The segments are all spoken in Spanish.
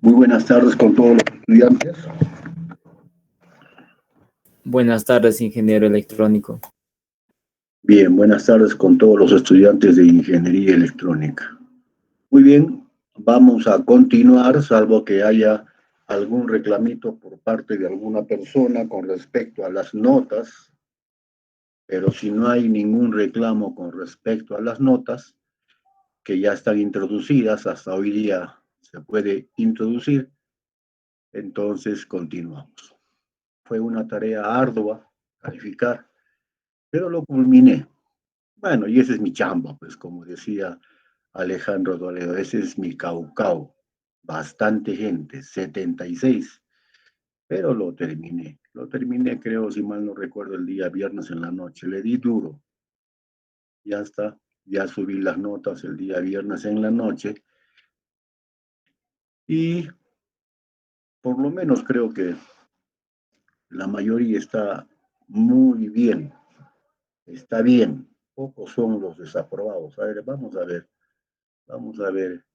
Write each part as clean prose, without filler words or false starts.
Muy buenas tardes con todos los estudiantes. Buenas tardes, ingeniero electrónico. Bien, buenas tardes con todos los estudiantes de Ingeniería Electrónica. Muy bien, vamos a continuar, salvo que haya algún reclamito por parte de alguna persona con respecto a las notas, pero si no hay ningún reclamo con respecto a las notas, que ya están introducidas, hasta hoy día se puede introducir, entonces continuamos. Fue una tarea ardua calificar, pero lo culminé. Bueno, y ese es mi chamba, pues como decía Alejandro Toledo, ese es mi caucao. Bastante gente, 76, pero lo terminé. Lo terminé, creo, si mal no recuerdo, el día viernes en la noche. Le di duro. Ya está, ya subí las notas el día viernes en la noche. Y por lo menos creo que la mayoría está muy bien. Está bien. Pocos son los desaprobados. A ver, vamos a ver. Vamos a ver.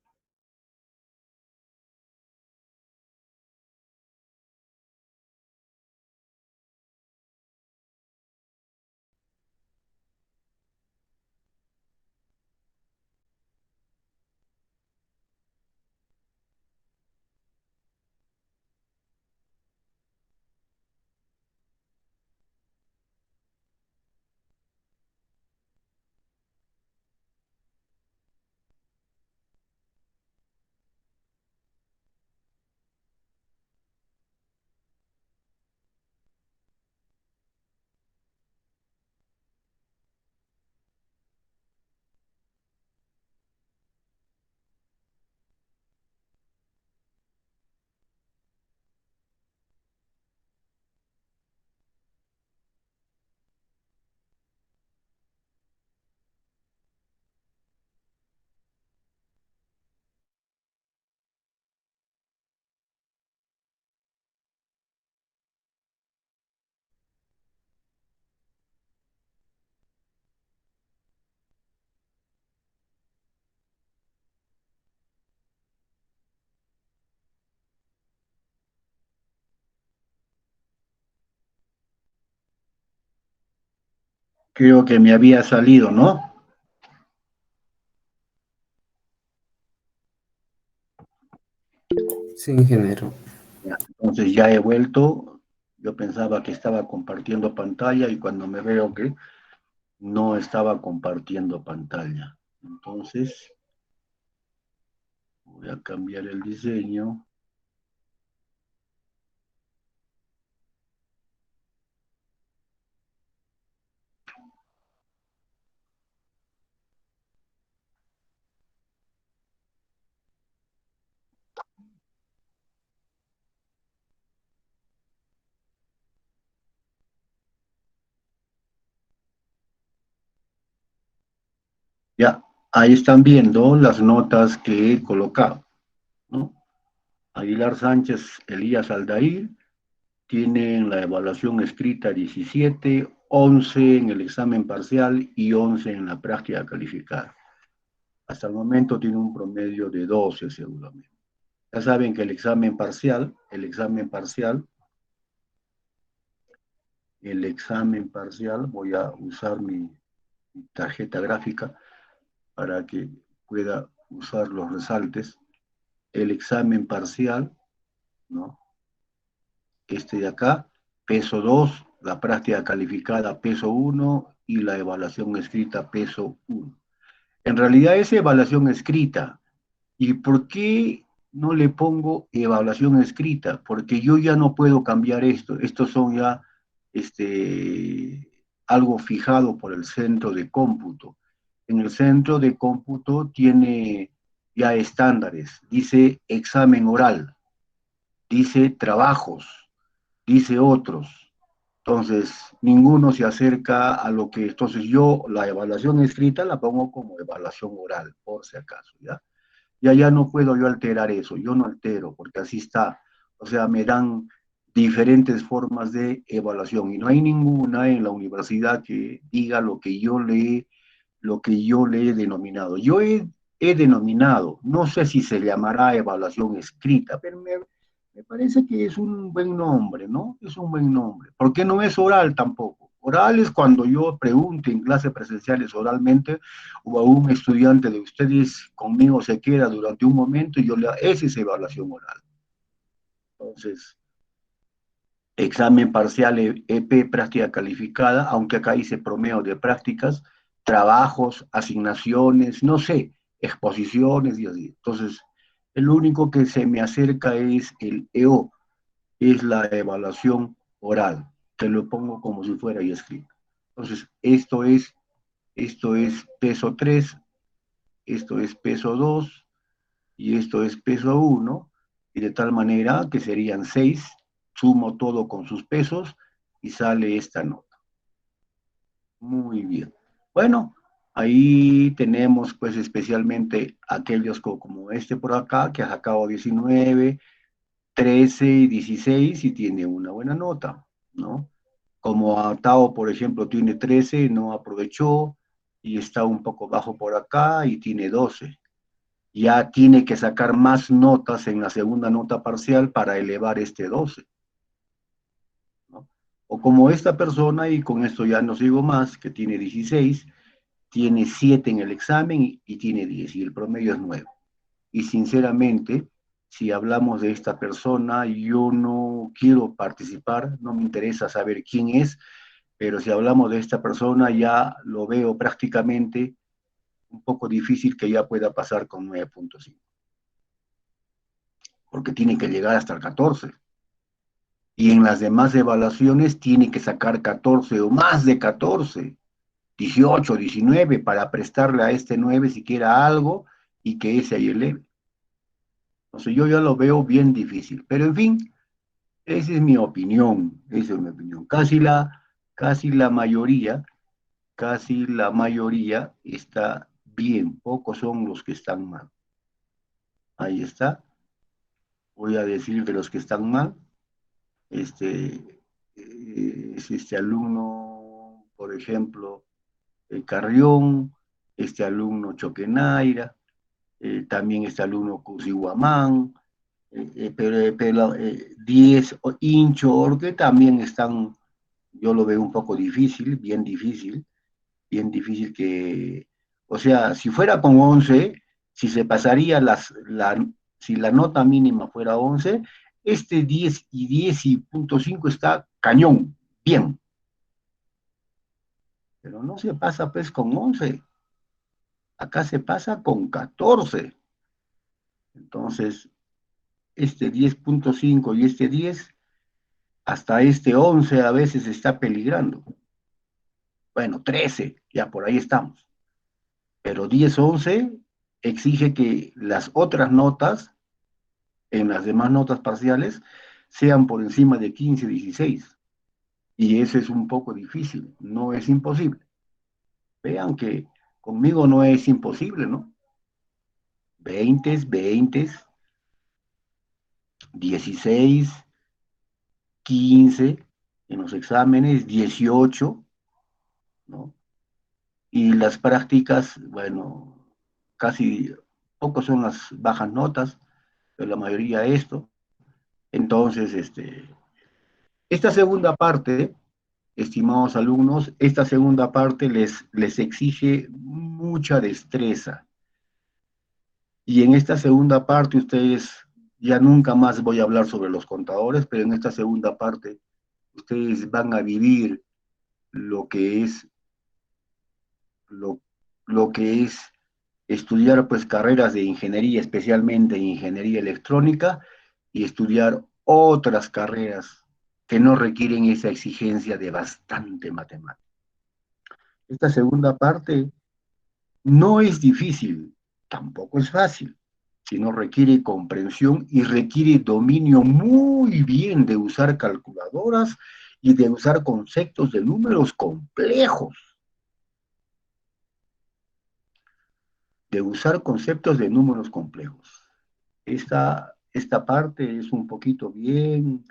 Creo que me había salido, ¿no? Sí, ingeniero. Ya, entonces ya he vuelto. Yo pensaba que estaba compartiendo pantalla y cuando me veo que no estaba compartiendo pantalla. Entonces voy a cambiar el diseño. Ya, ahí están viendo las notas que he colocado, ¿no? Aguilar Sánchez, Elías Aldair, tienen la evaluación escrita 17, 11 en el examen parcial y 11 en la práctica calificada. Hasta el momento tiene un promedio de 12 seguramente. Ya saben que el examen parcial, voy a usar mi tarjeta gráfica para que pueda usar los resaltes. El examen parcial, ¿no? Este de acá, peso 2, la práctica calificada peso 1 y la evaluación escrita peso 1. En realidad es evaluación escrita. ¿Y por qué no le pongo evaluación escrita? Porque yo ya no puedo cambiar esto. Estos son ya algo fijado por el centro de cómputo. En el centro de cómputo tiene ya estándares. Dice examen oral, dice trabajos, dice otros. Entonces, ninguno se acerca a lo que, entonces yo la evaluación escrita la pongo como evaluación oral, por si acaso, ¿ya? Ya no puedo yo alterar eso, yo no altero, porque así está. O sea, me dan diferentes formas de evaluación y no hay ninguna en la universidad que diga lo que yo le he denominado. He denominado, no sé si se llamará evaluación escrita, pero me parece que es un buen nombre, ¿no? Es un buen nombre. ¿Por qué no es oral tampoco? Oral es cuando yo pregunte en clases presenciales oralmente o a un estudiante de ustedes conmigo se queda durante un momento y yo le esa es evaluación oral. Entonces, examen parcial EP, práctica calificada, aunque acá dice promedio de prácticas, trabajos, asignaciones, no sé, exposiciones y así. Entonces, el único que se me acerca es el EO, es la evaluación oral, que lo pongo como si fuera ahí escrito. Entonces, esto es peso 3, esto es peso 2 y esto es peso 1, y de tal manera que serían 6, sumo todo con sus pesos y sale esta nota. Muy bien. Bueno, ahí tenemos pues especialmente aquellos como este por acá, que ha sacado 19, 13 y 16 y tiene una buena nota, ¿no? Como a Tao, por ejemplo, tiene 13, no aprovechó y está un poco bajo por acá y tiene 12. Ya tiene que sacar más notas en la segunda nota parcial para elevar este 12, ¿no? O como esta persona, y con esto ya no sigo más, que tiene 16, tiene 7 en el examen y tiene 10 y el promedio es 9. Y sinceramente, si hablamos de esta persona, yo no quiero participar, no me interesa saber quién es, pero si hablamos de esta persona, ya lo veo prácticamente un poco difícil que ya pueda pasar con 9.5, porque tiene que llegar hasta el 14. Y en las demás evaluaciones tiene que sacar 14 o más de 14, 18, 19, para prestarle a este 9 siquiera algo y que ese ahí eleve. Entonces yo ya lo veo bien difícil, pero en fin, esa es mi opinión, esa es mi opinión. Casi la mayoría, casi la mayoría está bien, pocos son los que están mal. Ahí está, voy a decir de los que están mal. Este, es este alumno, por ejemplo, Carrión, este alumno Choquenaira, también este alumno Cusiguamán, pero 10 Inchor, que también están, yo lo veo un poco difícil, bien difícil que, o sea, si fuera con 11, si se pasaría si la nota mínima fuera 11, este 10 y 10 y punto 5 está cañón, bien, pero no se pasa pues con 11, acá se pasa con 14. Entonces, este 10.5 y este 10, hasta este 11 a veces está peligrando. Bueno, 13, ya por ahí estamos. Pero 10, 11 exige que las otras notas, en las demás notas parciales, sean por encima de 15, 16. Y eso es un poco difícil, no es imposible. Vean que Conmigo no es imposible, ¿no? 20, 20, 16, 15, en los exámenes 18, ¿no? Y las prácticas, bueno, casi pocos son las bajas notas, pero la mayoría esto. Entonces, esta segunda parte, estimados alumnos, esta segunda parte les exige mucha destreza. Y en esta segunda parte ustedes, ya nunca más voy a hablar sobre los contadores, pero en esta segunda parte ustedes van a vivir lo que es, lo, lo que es estudiar pues carreras de ingeniería, especialmente ingeniería electrónica, y estudiar otras carreras que no requieren esa exigencia de bastante matemática. Esta segunda parte no es difícil, tampoco es fácil, sino requiere comprensión y requiere dominio muy bien de usar calculadoras y de usar conceptos de números complejos, de usar conceptos de números complejos. Esta parte es un poquito bien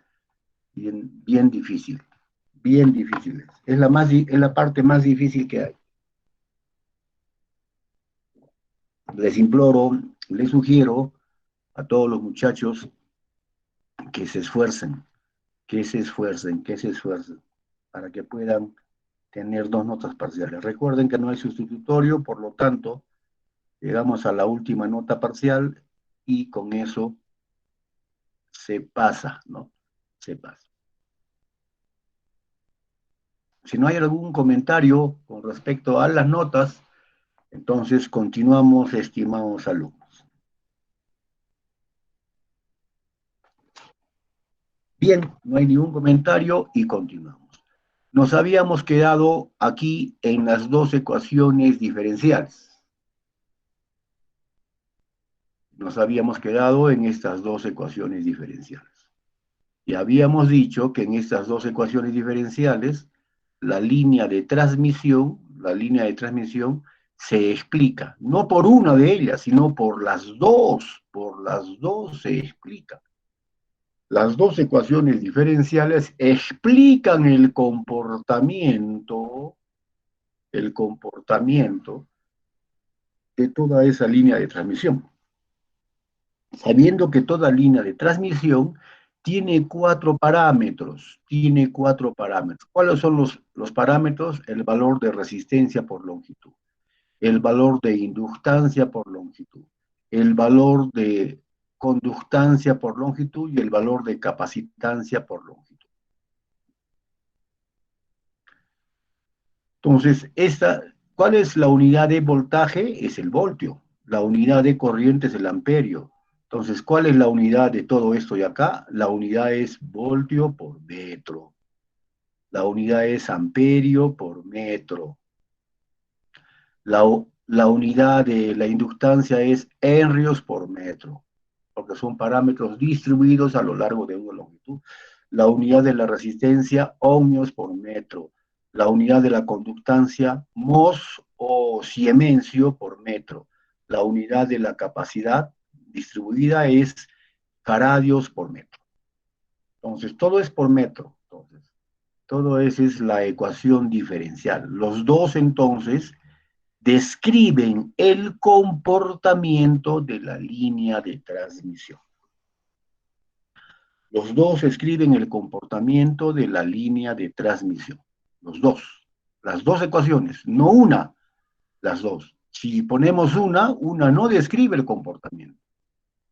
difícil, bien difícil. Es la parte más difícil que hay. Les imploro, les sugiero a todos los muchachos que se esfuercen, que se esfuercen, que se esfuercen, para que puedan tener 2 notas parciales. Recuerden que no hay sustitutorio, por lo tanto, llegamos a la última nota parcial y con eso se pasa, ¿no? Se pasa. Si no hay algún comentario con respecto a las notas, entonces continuamos, estimados alumnos. Bien, no hay ningún comentario y continuamos. Nos habíamos quedado aquí en las 2 ecuaciones diferenciales. Nos habíamos quedado en estas 2 ecuaciones diferenciales. Y habíamos dicho que en estas 2 ecuaciones diferenciales, la línea de transmisión se explica, no por una de ellas, sino por las dos se explica. Las 2 ecuaciones diferenciales explican el comportamiento de toda esa línea de transmisión, sabiendo que toda línea de transmisión tiene 4 parámetros, tiene 4 parámetros. ¿Cuáles son los parámetros? El valor de resistencia por longitud, el valor de inductancia por longitud, el valor de conductancia por longitud y el valor de capacitancia por longitud. Entonces, ¿cuál es la unidad de voltaje? Es el voltio. La unidad de corriente es el amperio. Entonces, ¿cuál es la unidad de todo esto de acá? La unidad es voltio por metro. La unidad es amperio por metro. La unidad de la inductancia es henrios por metro, porque son parámetros distribuidos a lo largo de una longitud. La unidad de la resistencia, ohmios por metro. La unidad de la conductancia, mos o siemencio por metro. La unidad de la capacidad distribuida es faradios por metro. Entonces, todo es por metro. Entonces, todo eso es la ecuación diferencial. Los dos, entonces, describen el comportamiento de la línea de transmisión. Los dos escriben el comportamiento de la línea de transmisión. Los dos. Las 2 ecuaciones, no una, las dos. Si ponemos una no describe el comportamiento.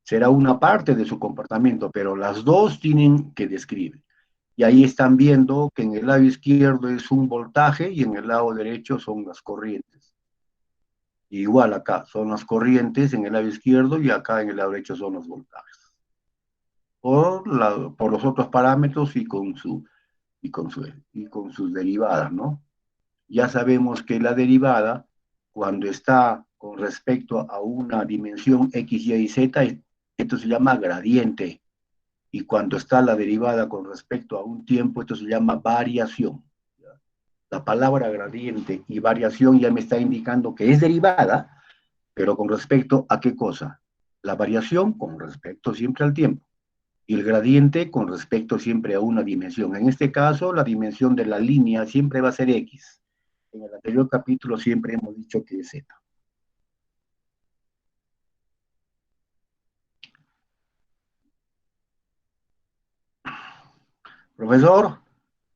Será una parte de su comportamiento, pero las dos tienen que describir. Y ahí están viendo que en el lado izquierdo es un voltaje y en el lado derecho son las corrientes. Igual acá son las corrientes en el lado izquierdo y acá en el lado derecho son los voltajes. Por los otros parámetros y con sus derivadas, ¿no? Ya sabemos que la derivada, cuando está con respecto a una dimensión x, y z, esto se llama gradiente. Y cuando está la derivada con respecto a un tiempo, esto se llama variación. La palabra gradiente y variación ya me está indicando que es derivada, pero con respecto a qué cosa. La variación con respecto siempre al tiempo y el gradiente con respecto siempre a una dimensión. En este caso, la dimensión de la línea siempre va a ser X. En el anterior capítulo siempre hemos dicho que es Z. Profesor,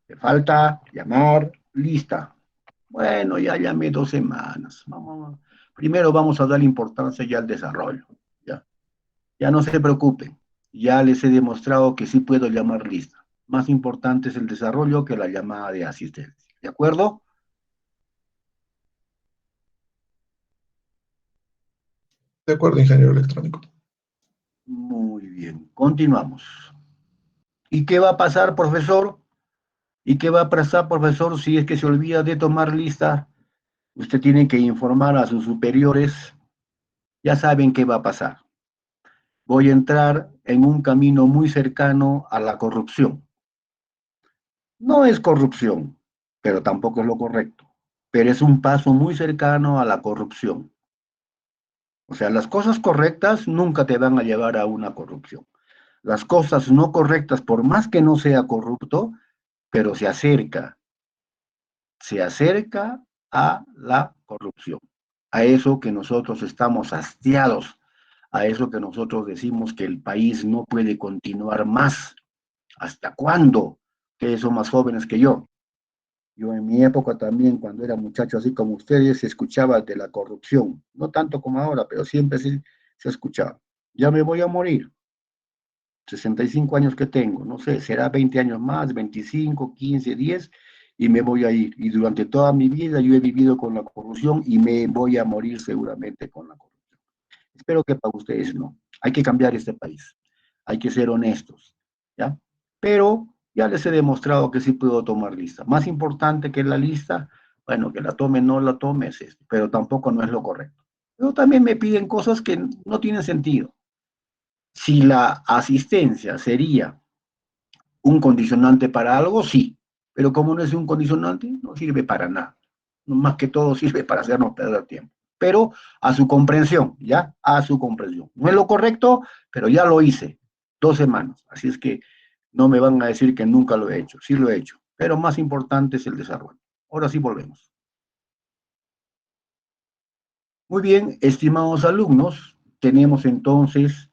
te falta llamar lista. Bueno, ya llamé 2 semanas. Primero vamos a dar importancia ya al desarrollo. Ya, ya no se preocupen. Ya les he demostrado que sí puedo llamar lista. Más importante es el desarrollo que la llamada de asistencia. ¿De acuerdo? De acuerdo, ingeniero electrónico. Muy bien. Continuamos. ¿Y qué va a pasar, profesor? ¿Y qué va a pasar, profesor, si es que se olvida de tomar lista? Usted tiene que informar a sus superiores. Ya saben qué va a pasar. Voy a entrar en un camino muy cercano a la corrupción. No es corrupción, pero tampoco es lo correcto. Pero es un paso muy cercano a la corrupción. O sea, las cosas correctas nunca te van a llevar a una corrupción. Las cosas no correctas, por más que no sea corrupto, pero se acerca a la corrupción, a eso que nosotros estamos hastiados, a eso que nosotros decimos que el país no puede continuar más. ¿Hasta cuándo? Ustedes son más jóvenes que yo. Yo en mi época también, cuando era muchacho así como ustedes, se escuchaba de la corrupción. No tanto como ahora, pero siempre se escuchaba. Ya me voy a morir. 65 años que tengo, no sé, será 20 años más, 25, 15, 10, y me voy a ir. Y durante toda mi vida yo he vivido con la corrupción y me voy a morir seguramente con la corrupción. Espero que para ustedes no. Hay que cambiar este país. Hay que ser honestos, ¿ya? Pero ya les he demostrado que sí puedo tomar lista. Más importante que la lista, bueno, que la tome, no la tome, es esto, pero tampoco no es lo correcto. Pero también me piden cosas que no tienen sentido. Si la asistencia sería un condicionante para algo, sí, pero como no es un condicionante, no sirve para nada. Más que todo sirve para hacernos perder tiempo. Pero a su comprensión, ¿ya? A su comprensión. No es lo correcto, pero ya lo hice 2 semanas. Así es que no me van a decir que nunca lo he hecho. Sí lo he hecho. Pero más importante es el desarrollo. Ahora sí volvemos. Muy bien, estimados alumnos, tenemos entonces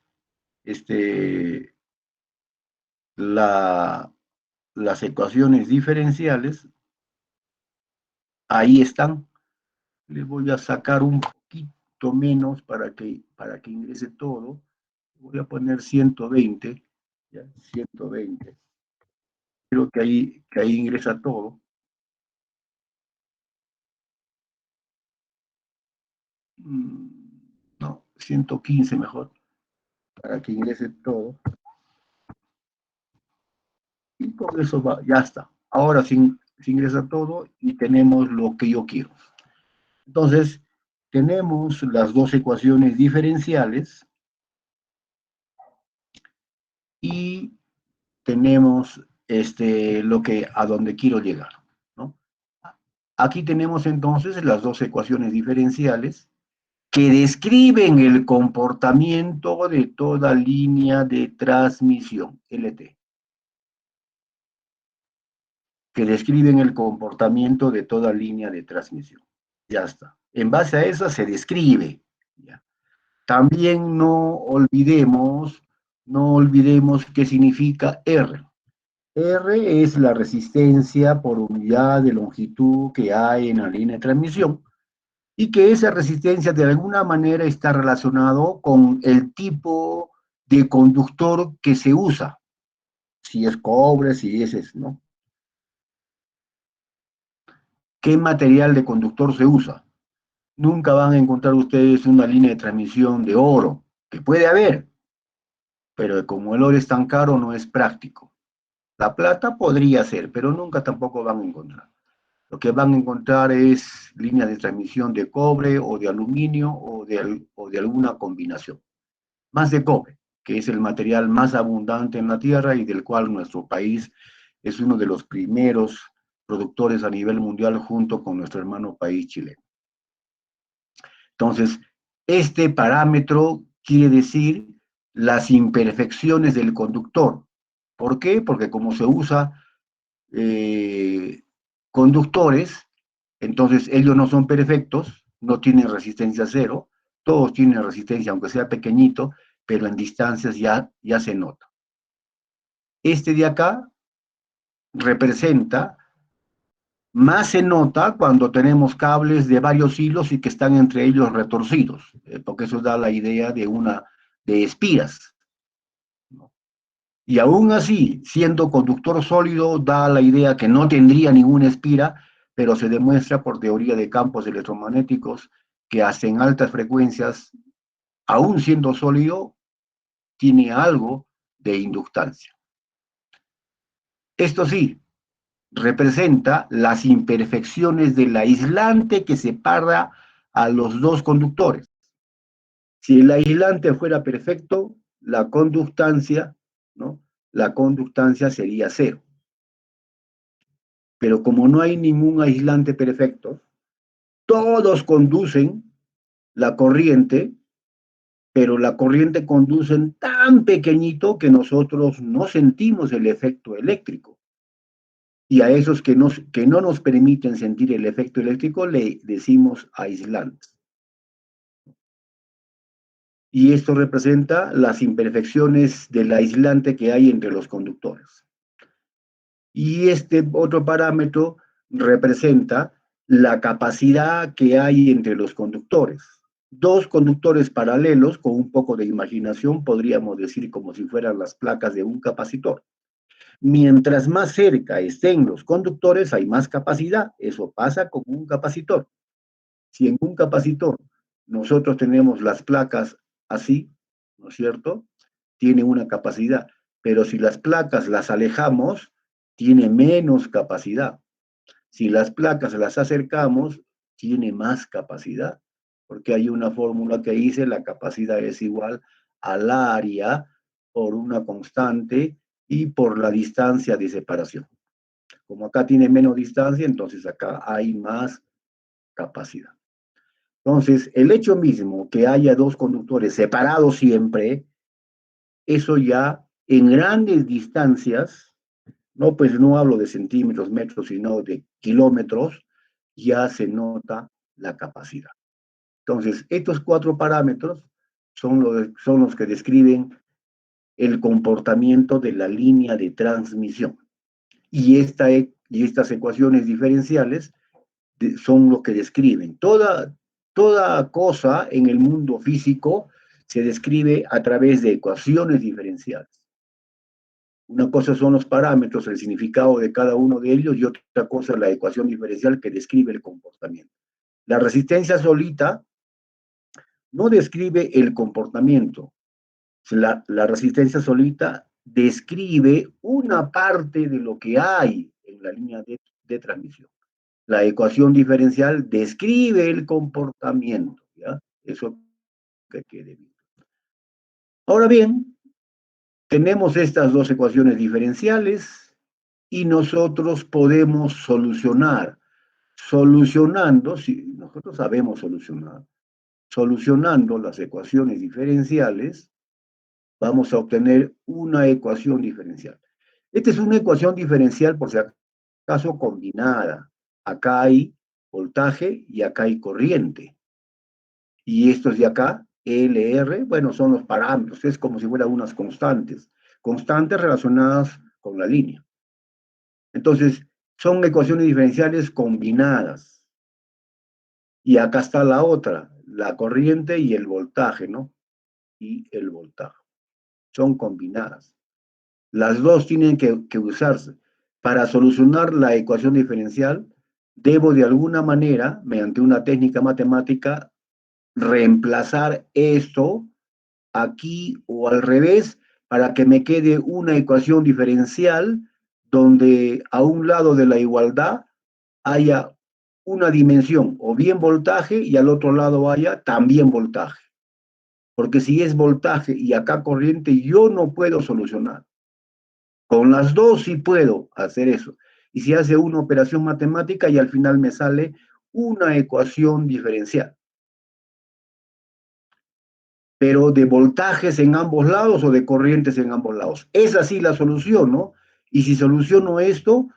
este, la, las ecuaciones diferenciales. Ahí están. Les voy a sacar un poquito menos para que ingrese todo. Voy a poner 120, ¿ya? 120. Creo que ahí ingresa todo. No, 115 mejor, para que ingrese todo. Y con eso va, ya está. Ahora se ingresa todo y tenemos lo que yo quiero. Entonces, tenemos las dos ecuaciones diferenciales y tenemos a donde quiero llegar, ¿no? Aquí tenemos entonces las dos ecuaciones diferenciales que describen el comportamiento de toda línea de transmisión, LT, que describen el comportamiento de toda línea de transmisión. Ya está. En base a esa se describe. ¿Ya? También no olvidemos qué significa R. R es la resistencia por unidad de longitud que hay en la línea de transmisión y que esa resistencia de alguna manera está relacionado con el tipo de conductor que se usa, si es cobre, si es, ¿no? ¿Qué material de conductor se usa? Nunca van a encontrar ustedes una línea de transmisión de oro, que puede haber, pero como el oro es tan caro no es práctico. La plata podría ser, pero nunca tampoco van a encontrar. Lo que van a encontrar es líneas de transmisión de cobre o de aluminio o de alguna combinación. Más de cobre, que es el material más abundante en la Tierra y del cual nuestro país es uno de los primeros productores a nivel mundial junto con nuestro hermano país chileno. Entonces, este parámetro quiere decir las imperfecciones del conductor. ¿Por qué? Porque como se usa conductores, entonces ellos no son perfectos, no tienen resistencia cero, todos tienen resistencia, aunque sea pequeñito, pero en distancias ya se nota. Este de acá representa, más se nota cuando tenemos cables de varios hilos y que están entre ellos retorcidos, porque eso da la idea de espiras, ¿no? Y aún así, siendo conductor sólido, da la idea que no tendría ninguna espira, pero se demuestra por teoría de campos electromagnéticos que hasta en altas frecuencias, aún siendo sólido, tiene algo de inductancia. Esto sí, representa las imperfecciones del aislante que separa a los dos conductores. Si el aislante fuera perfecto, la conductancia, ¿no? La conductancia sería cero. Pero como no hay ningún aislante perfecto, todos conducen la corriente, pero la corriente conduce tan pequeñito que nosotros no sentimos el efecto eléctrico. Y a esos que no nos permiten sentir el efecto eléctrico le decimos aislantes. Y esto representa las imperfecciones del aislante que hay entre los conductores. Y este otro parámetro representa la capacidad que hay entre los conductores. Dos conductores paralelos, con un poco de imaginación, podríamos decir como si fueran las placas de un capacitor. Mientras más cerca estén los conductores, hay más capacidad. Eso pasa con un capacitor. Si en un capacitor nosotros tenemos las placas así, ¿no es cierto? Tiene una capacidad. Pero si las placas las alejamos, tiene menos capacidad. Si las placas las acercamos, tiene más capacidad. Porque hay una fórmula que dice la capacidad es igual al área por una constante y por la distancia de separación. Como acá tiene menos distancia, entonces acá hay más capacidad. Entonces, el hecho mismo que haya dos conductores separados siempre, eso ya en grandes distancias, no, pues no hablo de centímetros, metros, sino de kilómetros, ya se nota la capacidad. Entonces, estos cuatro parámetros son los que describen el comportamiento de la línea de transmisión. Y estas ecuaciones diferenciales son lo que describen. Toda cosa en el mundo físico se describe a través de ecuaciones diferenciales. Una cosa son los parámetros, el significado de cada uno de ellos, y otra cosa es la ecuación diferencial que describe el comportamiento. La resistencia solita no describe el comportamiento. La resistencia solita describe una parte de lo que hay en la línea de transmisión. La ecuación diferencial describe el comportamiento, ¿ya? Eso que quede bien. Ahora bien, tenemos estas dos ecuaciones diferenciales y nosotros podemos solucionar. Solucionando, si nosotros sabemos solucionar, solucionando las ecuaciones diferenciales, vamos a obtener una ecuación diferencial. Esta es una ecuación diferencial, por si acaso, combinada. Acá hay voltaje y acá hay corriente. Y estos de acá, LR, bueno, son los parámetros, es como si fueran unas constantes relacionadas con la línea. Entonces, son ecuaciones diferenciales combinadas. Y acá está la otra, la corriente y el voltaje, ¿no? Y el voltaje. Son combinadas. Las dos tienen que usarse. Para solucionar la ecuación diferencial, debo de alguna manera, mediante una técnica matemática, reemplazar esto aquí o al revés para que me quede una ecuación diferencial donde a un lado de la igualdad haya una dimensión, o bien voltaje, y al otro lado haya también voltaje. Porque si es voltaje y acá corriente, yo no puedo solucionar. Con las dos sí puedo hacer eso. y se hace una operación matemática y al final me sale una ecuación diferencial. Pero de voltajes en ambos lados o de corrientes en ambos lados. Es así la solución, ¿no? Y si soluciono esto,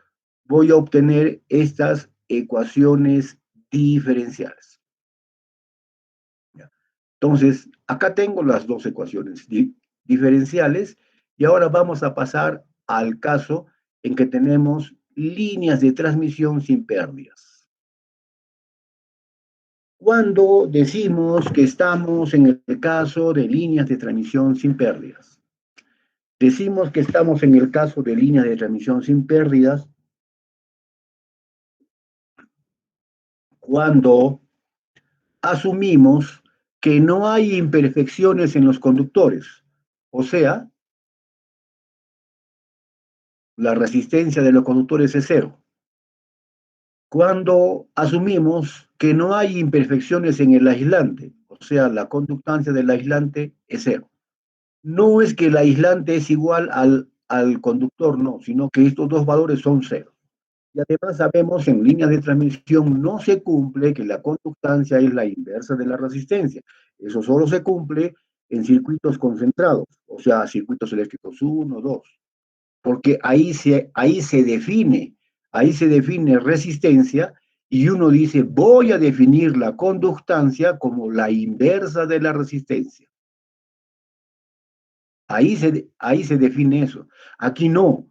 voy a obtener estas ecuaciones diferenciales. Entonces, acá tengo las dos ecuaciones diferenciales y ahora vamos a pasar al caso en que tenemos líneas de transmisión sin pérdidas. Cuando decimos que estamos en el caso de líneas de transmisión sin pérdidas, decimos que estamos en el caso de líneas de transmisión sin pérdidas cuando asumimos que no hay imperfecciones en los conductores, o sea, la resistencia de los conductores es cero. Cuando asumimos que no hay imperfecciones en el aislante, o sea, la conductancia del aislante es cero. No es que el aislante es igual al conductor, no, sino que estos dos valores son cero. Y además sabemos en líneas de transmisión no se cumple que la conductancia es la inversa de la resistencia. Eso solo se cumple en circuitos concentrados, o sea, circuitos eléctricos 1, 2, porque ahí se define resistencia y uno dice, voy a definir la conductancia como la inversa de la resistencia. Ahí se define eso. Aquí no,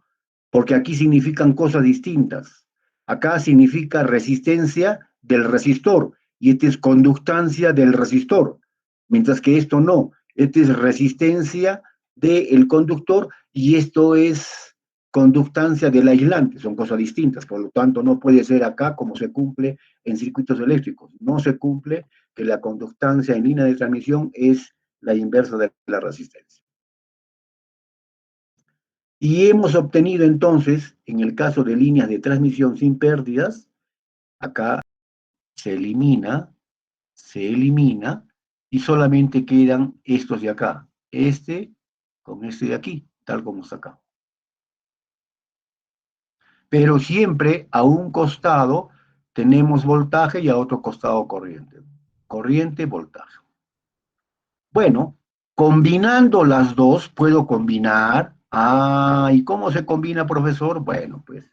porque aquí significan cosas distintas. Acá significa resistencia del resistor y esta es conductancia del resistor, mientras que esto no, esta es resistencia del conductor y esto es conductancia del aislante, son cosas distintas, por lo tanto no puede ser acá como se cumple en circuitos eléctricos, no se cumple que la conductancia en línea de transmisión es la inversa de la resistencia. Y hemos obtenido entonces, en el caso de líneas de transmisión sin pérdidas, acá se elimina, y solamente quedan estos de acá, este con este de aquí, tal como está acá. Pero siempre a un costado tenemos voltaje y a otro costado corriente. Corriente, voltaje. Bueno, combinando las dos, puedo combinar. Ah, ¿y cómo se combina, profesor? Bueno, pues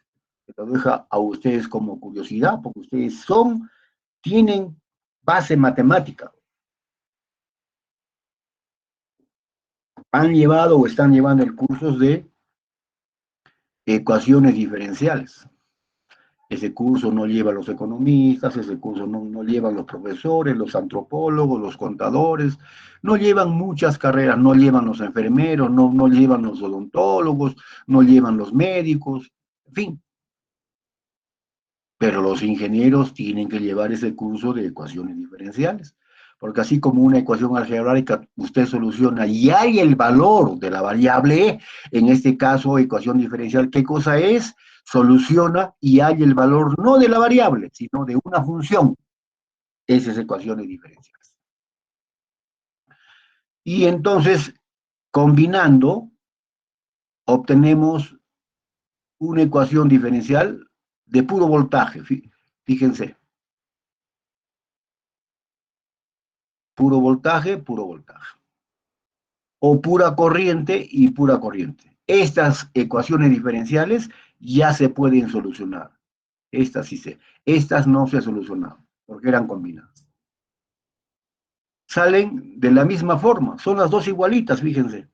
lo deja a ustedes como curiosidad, porque ustedes tienen base matemática. Han llevado o están llevando el curso de ecuaciones diferenciales. Ese curso no lleva los economistas, ese curso no llevan los profesores, los antropólogos, los contadores, no llevan muchas carreras, no llevan los enfermeros, no llevan los odontólogos, no llevan los médicos, en fin. Pero los ingenieros tienen que llevar ese curso de ecuaciones diferenciales, porque así como una ecuación algebraica usted soluciona y hay el valor de la variable, en este caso ecuación diferencial, ¿qué cosa es? Soluciona y hay el valor no de la variable, sino de una función. Esas ecuaciones diferenciales. Y entonces, combinando, obtenemos una ecuación diferencial de puro voltaje, fíjense. Puro voltaje, puro voltaje. O pura corriente y pura corriente. Estas ecuaciones diferenciales ya se pueden solucionar. Estas no se solucionaron, porque eran combinadas. Salen de la misma forma, son las dos igualitas, fíjense.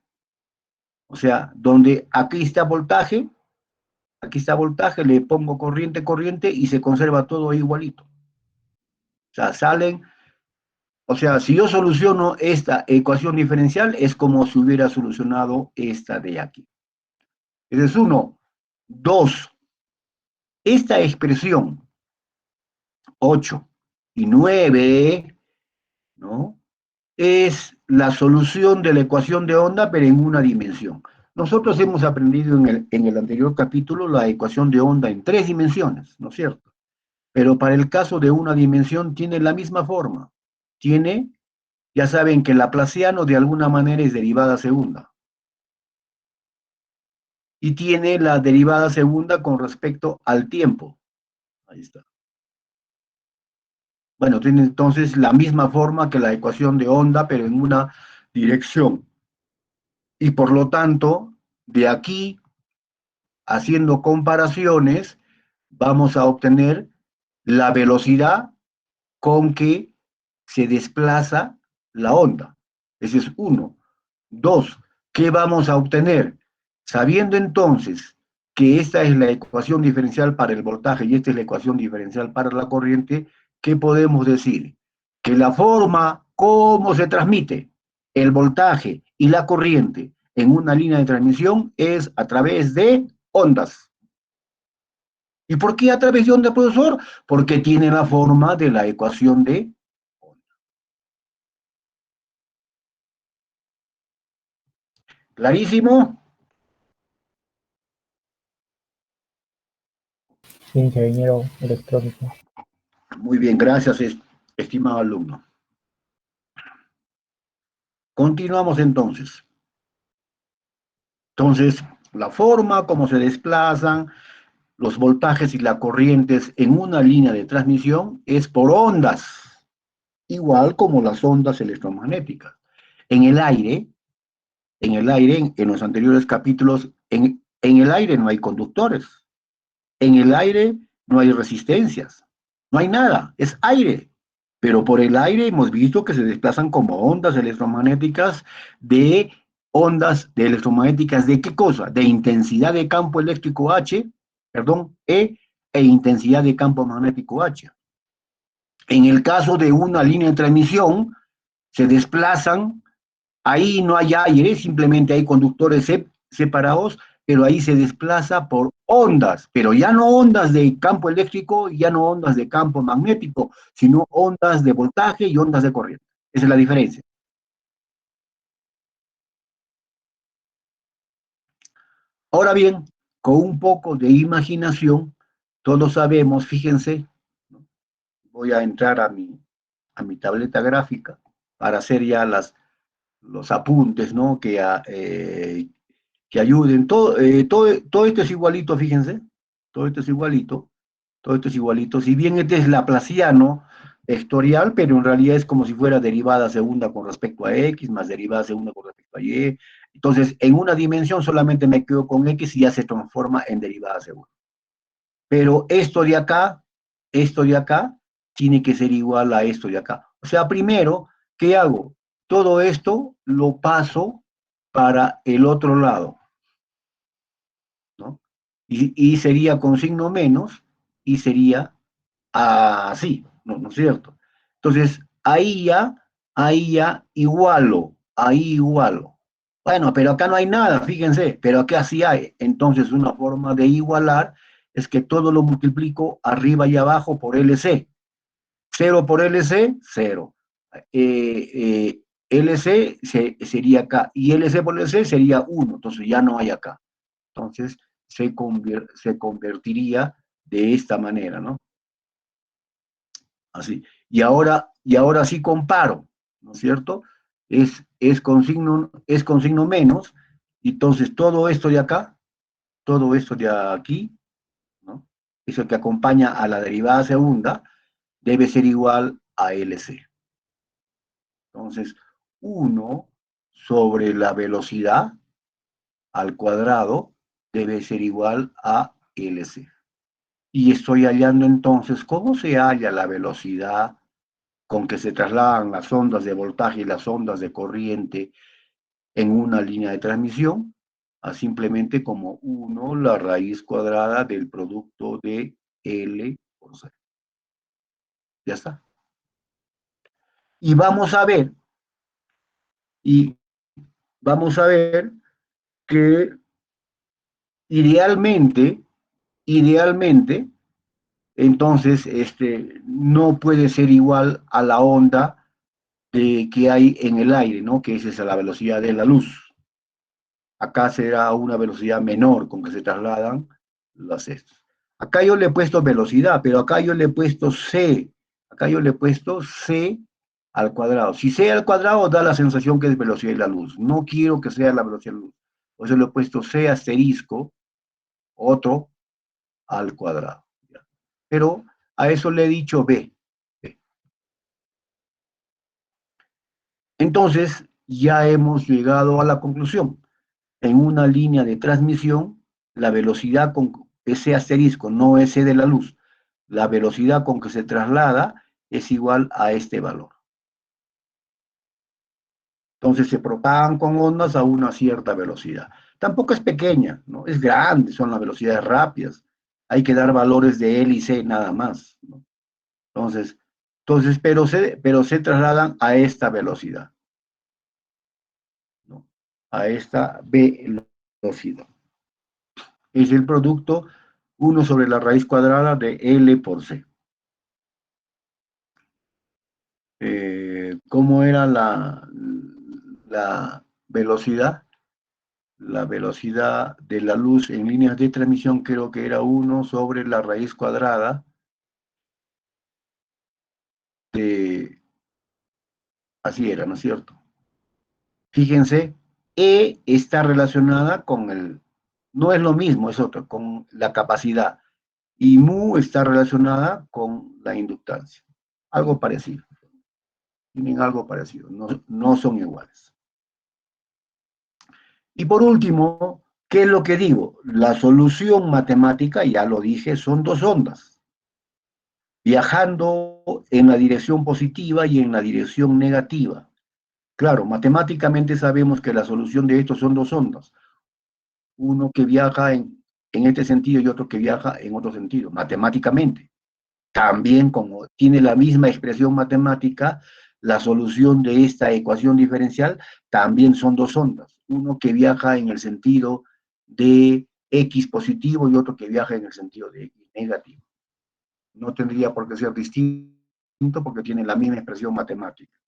O sea, donde aquí está voltaje, le pongo corriente, corriente, y se conserva todo igualito. O sea, o sea, si yo soluciono esta ecuación diferencial, es como si hubiera solucionado esta de aquí. Ese es uno. Dos, esta expresión 8 y 9, ¿no? Es la solución de la ecuación de onda, pero en una dimensión. Nosotros hemos aprendido en el anterior capítulo la ecuación de onda en 3 dimensiones, ¿no es cierto? Pero para el caso de una dimensión tiene la misma forma. Ya saben que el laplaciano de alguna manera es derivada segunda. y tiene la derivada segunda con respecto al tiempo. Ahí está. Bueno, tiene entonces la misma forma que la ecuación de onda, pero en una dirección. Y por lo tanto, de aquí, haciendo comparaciones, vamos a obtener la velocidad con que se desplaza la onda. Ese es uno. Dos, ¿qué vamos a obtener? Sabiendo entonces que esta es la ecuación diferencial para el voltaje y esta es la ecuación diferencial para la corriente, ¿qué podemos decir? Que la forma como se transmite el voltaje y la corriente en una línea de transmisión es a través de ondas. ¿Y por qué a través de ondas, profesor? Porque tiene la forma de la ecuación de onda. ¿Clarísimo? Sí, ingeniero electrónico. Muy bien, gracias, estimado alumno. Continuamos entonces. Entonces, la forma como se desplazan los voltajes y las corrientes en una línea de transmisión es por ondas, igual como las ondas electromagnéticas. En el aire, en los anteriores capítulos, en el aire no hay conductores, en el aire no hay resistencias, no hay nada, es aire. Pero por el aire hemos visto que se desplazan como ondas electromagnéticas de electromagnéticas de qué cosa? De intensidad de campo eléctrico H, perdón, e intensidad de campo magnético H. En el caso de una línea de transmisión, se desplazan, ahí no hay aire, simplemente hay conductores separados, pero ahí se desplaza por ondas, pero ya no ondas de campo eléctrico, ya no ondas de campo magnético, sino ondas de voltaje y ondas de corriente. Esa es la diferencia. Ahora bien, con un poco de imaginación, todos sabemos, fíjense, voy a entrar a mi tableta gráfica para hacer ya los apuntes, ¿no? Que ayuden. Todo esto es igualito, fíjense. Todo esto es igualito. Todo esto es igualito. Si bien este es laplaciano vectorial, pero en realidad es como si fuera derivada segunda con respecto a x, más derivada segunda con respecto a y. Entonces, en una dimensión solamente me quedo con x y ya se transforma en derivada segunda. Pero esto de acá, tiene que ser igual a esto de acá. O sea, primero, ¿qué hago? Todo esto lo paso para el otro lado, ¿no? Y sería con signo menos y sería así, ¿no es cierto? Entonces, ahí ya igualo, ahí igualo. Bueno, pero acá no hay nada, fíjense, pero acá sí hay. Entonces, una forma de igualar es que todo lo multiplico arriba y abajo por LC. 0 por LC, 0. LC sería acá, y LC por LC sería 1, entonces ya no hay acá. Entonces, se convertiría de esta manera, ¿no? Así. Y ahora sí comparo, ¿no es cierto? Es con signo menos, entonces todo esto de aquí, ¿no? Eso que acompaña a la derivada segunda, debe ser igual a LC. Entonces, 1 sobre la velocidad al cuadrado debe ser igual a LC. Y estoy hallando entonces cómo se halla la velocidad con que se trasladan las ondas de voltaje y las ondas de corriente en una línea de transmisión, a simplemente como 1 la raíz cuadrada del producto de L por C. Ya está. Y y vamos a ver que idealmente, entonces, no puede ser igual a la onda que hay en el aire, ¿no? Que esa es la velocidad de la luz. Acá será una velocidad menor con que se trasladan las estos. Acá yo le he puesto velocidad, pero acá yo le he puesto c. Acá yo le he puesto c al cuadrado. Si c al cuadrado da la sensación que es velocidad de la luz. No quiero que sea la velocidad de la luz. Por eso le he puesto C asterisco, otro al cuadrado. ¿Ya? Pero a eso le he dicho B. Entonces, ya hemos llegado a la conclusión. En una línea de transmisión, la velocidad con ese asterisco, no ese de la luz, la velocidad con que se traslada es igual a este valor. Entonces se propagan con ondas a una cierta velocidad. Tampoco es pequeña, ¿no? Es grande, son las velocidades rápidas. Hay que dar valores de L y C nada más, ¿no? Entonces, pero se trasladan a esta velocidad, ¿no? A esta velocidad. Es el producto 1 sobre la raíz cuadrada de L por C. ¿Cómo era la velocidad? La velocidad de la luz en líneas de transmisión creo que era 1 sobre la raíz cuadrada de... Así era, ¿no es cierto? Fíjense, E está relacionada con el... No es lo mismo, es otro, con la capacidad. Y mu está relacionada con la inductancia. Algo parecido. Tienen algo parecido, no son iguales. Y por último, ¿qué es lo que digo? La solución matemática, ya lo dije, son dos ondas, viajando en la dirección positiva y en la dirección negativa. Claro, matemáticamente sabemos que la solución de esto son dos ondas, uno que viaja en este sentido y otro que viaja en otro sentido, matemáticamente. También, como tiene la misma expresión matemática, la solución de esta ecuación diferencial también son dos ondas, uno que viaja en el sentido de X positivo y otro que viaja en el sentido de X negativo. No tendría por qué ser distinto porque tiene la misma expresión matemática.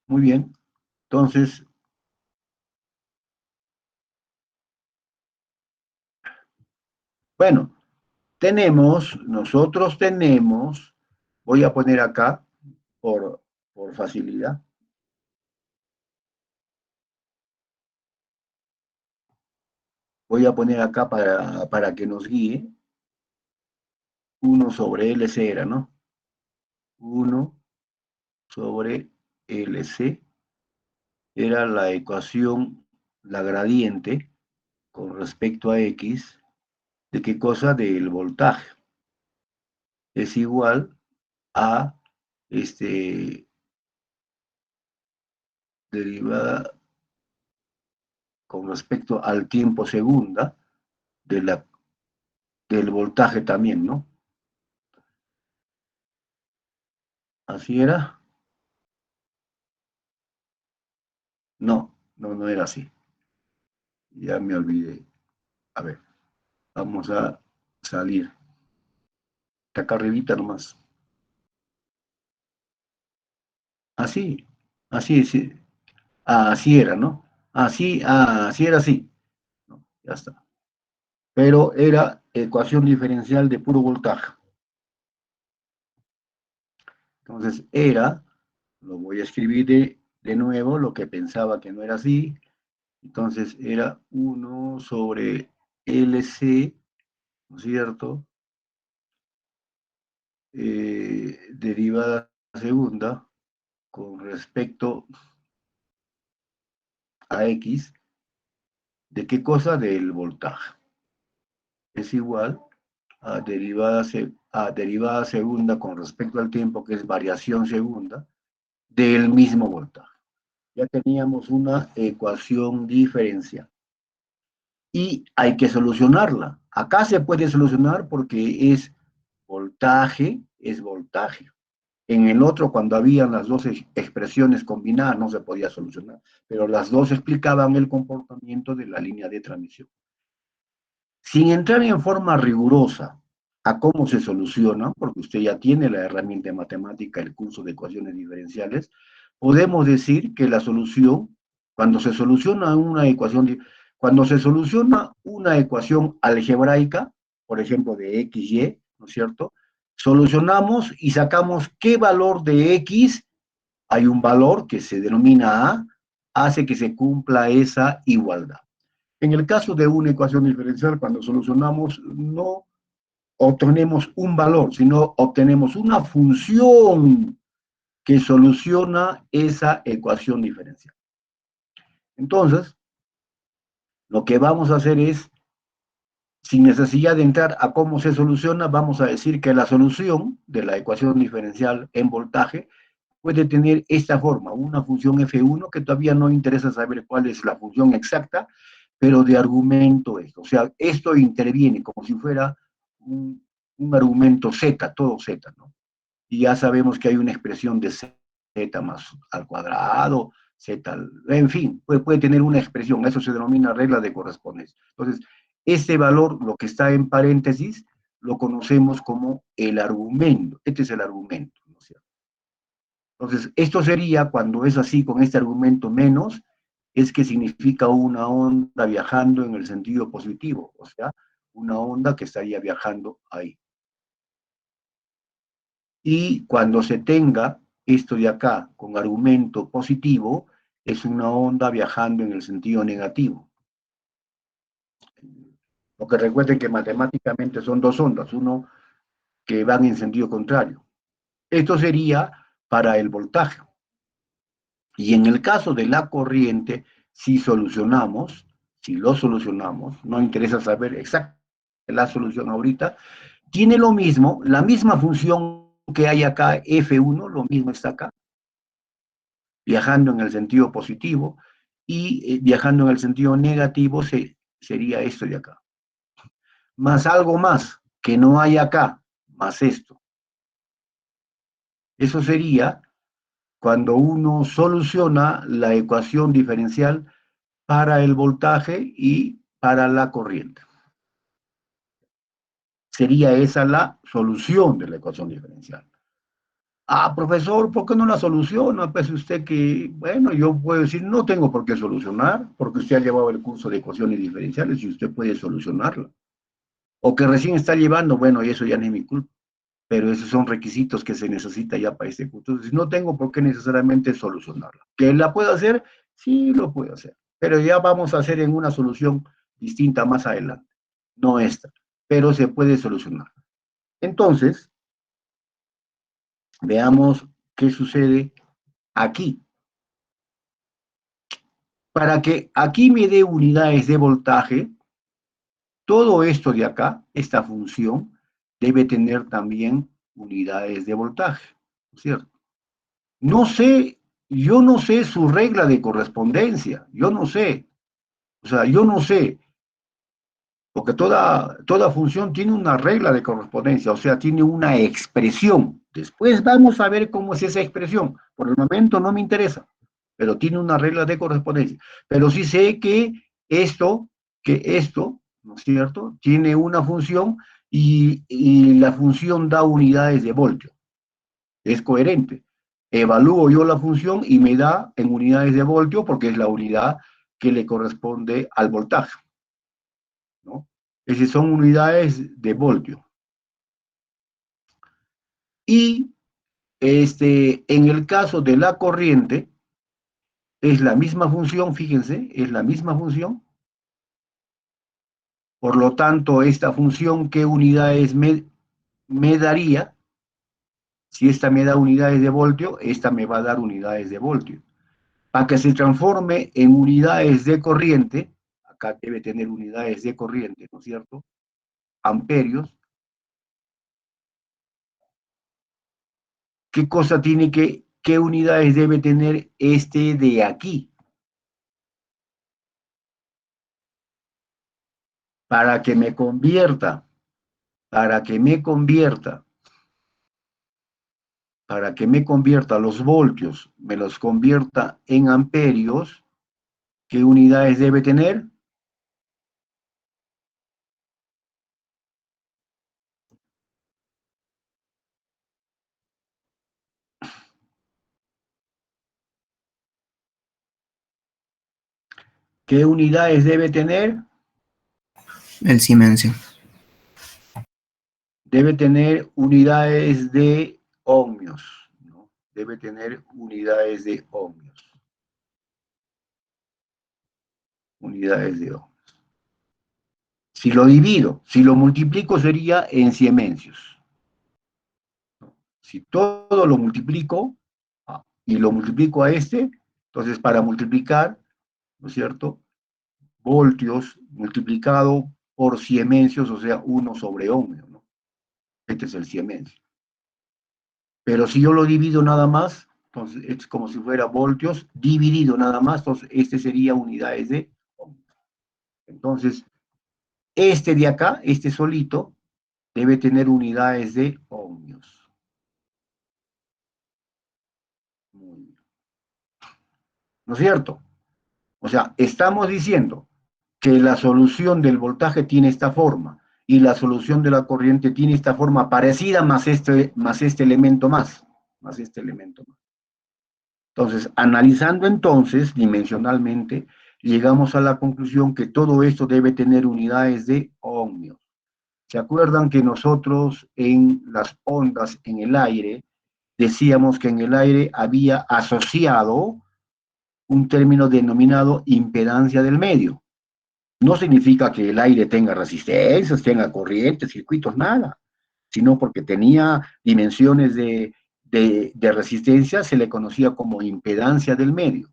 Muy bien, entonces, bueno, nosotros tenemos, voy a poner acá por facilidad, voy a poner acá para que nos guíe, 1 sobre LC era, ¿no? 1 sobre LC era la ecuación, la gradiente, con respecto a X, ¿de qué cosa? Del voltaje. Es igual a, derivada con respecto al tiempo segunda del voltaje también, ¿no? ¿Así era? No era así. Ya me olvidé. A ver, vamos a salir. Está acá arribita nomás. Así, sí. Así era, ¿no? Así era así. No, ya está. Pero era ecuación diferencial de puro voltaje. Entonces era, lo voy a escribir de nuevo, lo que pensaba que no era así. Entonces era 1 sobre LC, ¿no es cierto? Derivada segunda con respecto a X, ¿de qué cosa? Del voltaje. Es igual a derivada segunda con respecto al tiempo, que es variación segunda, del mismo voltaje. Ya teníamos una ecuación diferencial. Y hay que solucionarla. Acá se puede solucionar porque es voltaje. En el otro, cuando habían las dos expresiones combinadas, no se podía solucionar, pero las dos explicaban el comportamiento de la línea de transmisión. Sin entrar en forma rigurosa a cómo se soluciona, porque usted ya tiene la herramienta matemática, el curso de ecuaciones diferenciales, podemos decir que la solución, cuando se soluciona una ecuación algebraica, por ejemplo, de XY, ¿no es cierto? Solucionamos y sacamos qué valor de X, hay un valor que se denomina A, hace que se cumpla esa igualdad. En el caso de una ecuación diferencial, cuando solucionamos, no obtenemos un valor, sino obtenemos una función que soluciona esa ecuación diferencial. Entonces, lo que vamos a hacer es, sin necesidad de entrar a cómo se soluciona, vamos a decir que la solución de la ecuación diferencial en voltaje puede tener esta forma, una función F1, que todavía no interesa saber cuál es la función exacta, pero de argumento esto. O sea, esto interviene como si fuera un argumento Z, todo Z, ¿no? Y ya sabemos que hay una expresión de Z más al cuadrado, Z, en fin, puede tener una expresión, eso se denomina regla de correspondencia. Entonces, este valor, lo que está en paréntesis, lo conocemos como el argumento. Este es el argumento, ¿no es cierto? Entonces, esto sería, cuando es así, con este argumento menos, es que significa una onda viajando en el sentido positivo, o sea, una onda que estaría viajando ahí. Y cuando se tenga esto de acá con argumento positivo, es una onda viajando en el sentido negativo. Porque recuerden que matemáticamente son dos ondas, uno que van en sentido contrario. Esto sería para el voltaje. Y en el caso de la corriente, si lo solucionamos, no interesa saber exactamente la solución ahorita, tiene lo mismo, la misma función que hay acá, F1, lo mismo está acá, viajando en el sentido positivo, y viajando en el sentido negativo sería esto de acá. Más algo más que no hay acá, más esto. Eso sería cuando uno soluciona la ecuación diferencial para el voltaje y para la corriente. Sería esa la solución de la ecuación diferencial. Ah, profesor, ¿por qué no la soluciona? Pues usted que, bueno, yo puedo decir, no tengo por qué solucionar, porque usted ha llevado el curso de ecuaciones diferenciales y usted puede solucionarla. O que recién está llevando, bueno, y eso ya no es mi culpa, pero esos son requisitos que se necesita ya para este curso. Entonces, no tengo por qué necesariamente solucionarla. ¿Que la puedo hacer? Sí, lo puedo hacer, pero ya vamos a hacer en una solución distinta más adelante, no esta, pero se puede solucionar. Entonces, veamos qué sucede aquí. Para que aquí me dé unidades de voltaje, todo esto de acá, esta función, debe tener también unidades de voltaje, ¿no es cierto? No sé, yo no sé su regla de correspondencia, yo no sé, o sea, yo no sé, porque toda función tiene una regla de correspondencia, o sea, tiene una expresión. Después vamos a ver cómo es esa expresión. Por el momento no me interesa, pero tiene una regla de correspondencia. Pero sí sé que esto, ¿no es cierto?, tiene una función y la función da unidades de voltio. Es coherente. Evalúo yo la función y me da en unidades de voltio porque es la unidad que le corresponde al voltaje, ¿no? Esas son unidades de voltio. Y en el caso de la corriente, es la misma función, fíjense, es la misma función. Por lo tanto, esta función, ¿qué unidades me daría? Si esta me da unidades de voltio, esta me va a dar unidades de voltio. Para que se transforme en unidades de corriente, acá debe tener unidades de corriente, ¿no es cierto?, amperios. ¿Qué cosa tiene qué unidades debe tener este de aquí? Para que me convierta, para que me convierta los voltios, me los convierta en amperios, ¿qué unidades debe tener? ¿Qué unidades debe tener? El Siemensio. debe tener unidades de ohmios, ¿no? Debe tener unidades de ohmios. Unidades de ohmios. Si lo divido, si lo multiplico sería en siemencios. Si todo lo multiplico y lo multiplico a este, entonces para multiplicar, ¿no es cierto? Voltios multiplicado por siemencios, o sea, 1 sobre ohmio, ¿no? Este es el siemencio. Pero si yo lo divido nada más, entonces es como si fuera voltios dividido nada más, entonces este sería unidades de ohmio. Entonces, este de acá, este solito, debe tener unidades de ohmios. Muy bien. ¿No es cierto? O sea, estamos diciendo que la solución del voltaje tiene esta forma y la solución de la corriente tiene esta forma parecida más este elemento más este elemento más. Entonces, analizando entonces dimensionalmente, llegamos a la conclusión que todo esto debe tener unidades de ohmios. ¿Se acuerdan que nosotros en las ondas en el aire decíamos que en el aire había asociado un término denominado impedancia del medio? No significa que el aire tenga resistencias, tenga corrientes, circuitos, nada, sino porque tenía dimensiones de resistencia, se le conocía como impedancia del medio.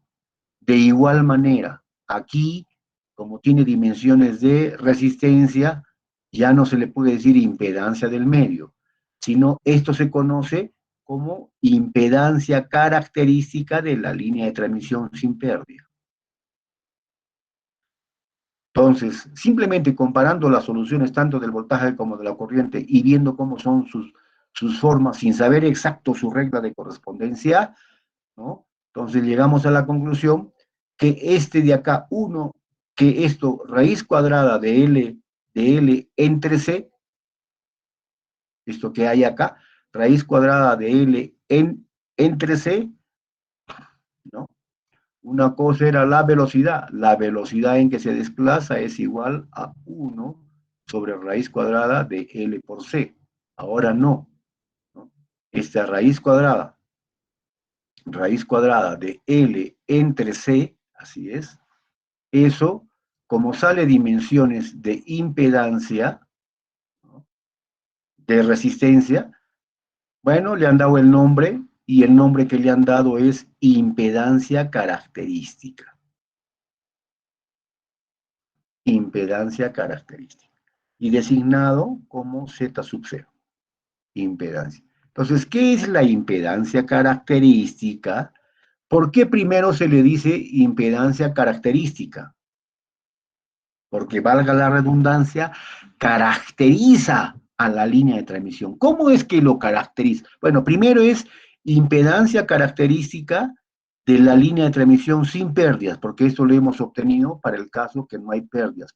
De igual manera, aquí, como tiene dimensiones de resistencia, ya no se le puede decir impedancia del medio, sino esto se conoce como impedancia característica de la línea de transmisión sin pérdida. Entonces, simplemente comparando las soluciones tanto del voltaje como de la corriente y viendo cómo son sus formas, sin saber exacto su regla de correspondencia, ¿no? Entonces llegamos a la conclusión que este de acá, que esto, raíz cuadrada de L entre C, esto que hay acá, raíz cuadrada de L entre C, ¿no? Una cosa era la velocidad en que se desplaza es igual a 1 sobre raíz cuadrada de L por C. Ahora no, ¿no? Esta raíz cuadrada de L entre C, así es, eso, como sale dimensiones de impedancia, ¿no?, de resistencia, bueno, le han dado el nombre, y el nombre que le han dado es impedancia característica. Impedancia característica. Y designado como Z sub 0. Impedancia. Entonces, ¿qué es la impedancia característica? ¿Por qué primero se le dice impedancia característica? Porque, valga la redundancia, caracteriza a la línea de transmisión. ¿Cómo es que lo caracteriza? Bueno, primero es impedancia característica de la línea de transmisión sin pérdidas, porque esto lo hemos obtenido para el caso que no hay pérdidas,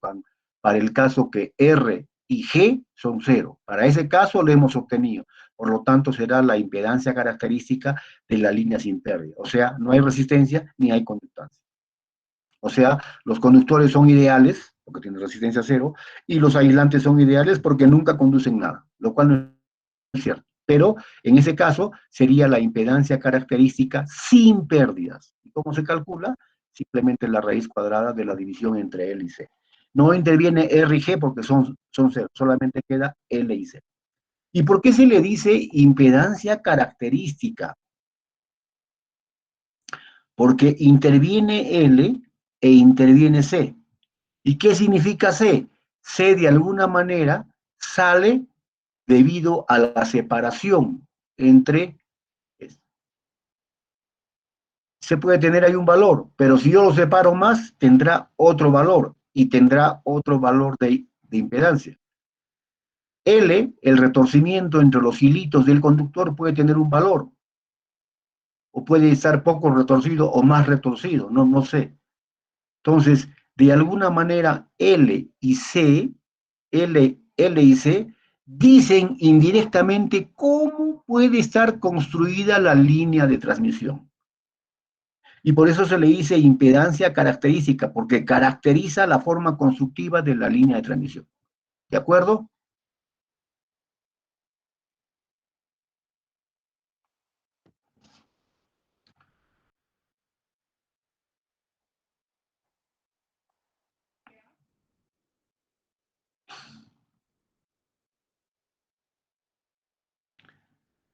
para el caso que R y G son 0. Para ese caso lo hemos obtenido. Por lo tanto, será la impedancia característica de la línea sin pérdida. O sea, no hay resistencia ni hay conductancia. O sea, los conductores son ideales, porque tienen resistencia 0, y los aislantes son ideales porque nunca conducen nada, lo cual no es cierto. Pero en ese caso sería la impedancia característica sin pérdidas. ¿Cómo se calcula? Simplemente la raíz cuadrada de la división entre L y C. No interviene R y G porque son 0, solamente queda L y C. ¿Y por qué se le dice impedancia característica? Porque interviene L e interviene C. ¿Y qué significa C? C de alguna manera sale debido a la separación entre... Se puede tener ahí un valor, pero si yo lo separo más, tendrá otro valor y tendrá otro valor de impedancia. L, el retorcimiento entre los hilitos del conductor, puede tener un valor, o puede estar poco retorcido o más retorcido, no sé. Entonces, de alguna manera, L y C dicen indirectamente cómo puede estar construida la línea de transmisión. Y por eso se le dice impedancia característica, porque caracteriza la forma constructiva de la línea de transmisión. ¿De acuerdo?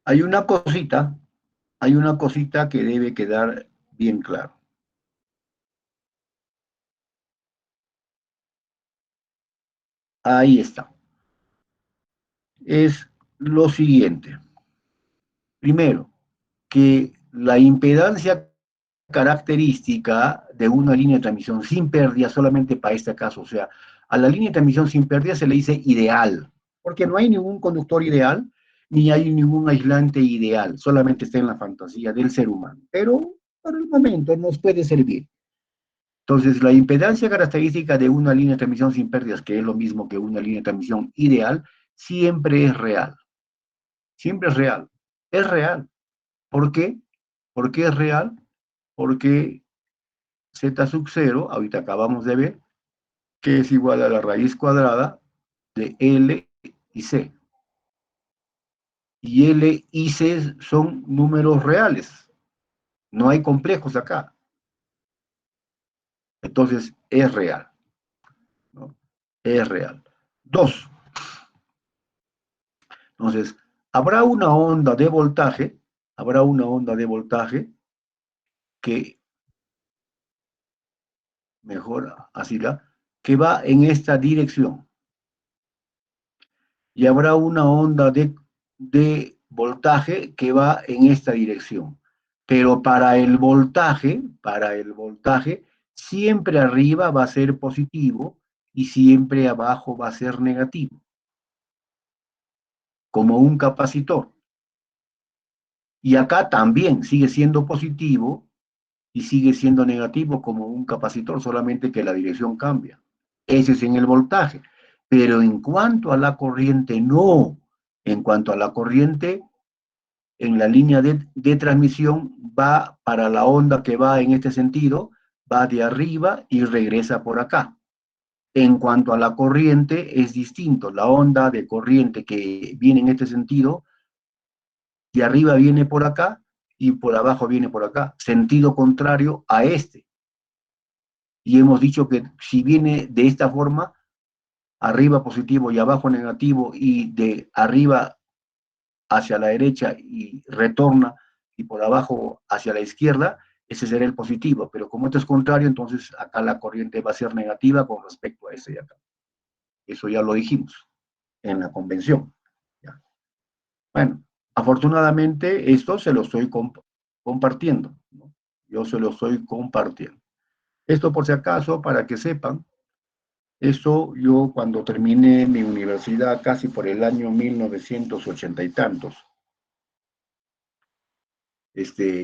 Hay una cosita que debe quedar bien claro. Ahí está. Es lo siguiente. Primero, que la impedancia característica de una línea de transmisión sin pérdida, solamente para este caso, o sea, a la línea de transmisión sin pérdida se le dice ideal, porque no hay ningún conductor ideal, ni hay ningún aislante ideal, solamente está en la fantasía del ser humano, pero por el momento nos puede servir. Entonces, la impedancia característica de una línea de transmisión sin pérdidas, que es lo mismo que una línea de transmisión ideal, siempre es real. Siempre es real. Es real. ¿Por qué? ¿Por qué es real? Porque z sub 0, ahorita acabamos de ver, que es igual a la raíz cuadrada de L y C. Y L y C son números reales. No hay complejos acá. Entonces, es real, ¿no? Es real. 2. Entonces, habrá una onda de voltaje que, mejor así que va en esta dirección. Y habrá una onda de voltaje que va en esta dirección. Pero para el voltaje, siempre arriba va a ser positivo y siempre abajo va a ser negativo, como un capacitor. Y acá también sigue siendo positivo y sigue siendo negativo como un capacitor, solamente que la dirección cambia. Ese es en el voltaje. Pero en cuanto a la corriente, no. En cuanto a la corriente, en la línea de transmisión va para la onda que va en este sentido, va de arriba y regresa por acá. En cuanto a la corriente, es distinto. La onda de corriente que viene en este sentido, de arriba viene por acá y por abajo viene por acá. Sentido contrario a este. Y hemos dicho que si viene de esta forma, arriba positivo y abajo negativo, y de arriba hacia la derecha y retorna, y por abajo hacia la izquierda, ese será el positivo. Pero como esto es contrario, entonces acá la corriente va a ser negativa con respecto a ese de acá. Eso ya lo dijimos en la convención. ¿Ya? Bueno, afortunadamente esto se lo estoy compartiendo, ¿no? Yo se lo estoy compartiendo. Esto por si acaso, para que sepan, esto yo cuando terminé mi universidad, casi por el año 1980 y tantos,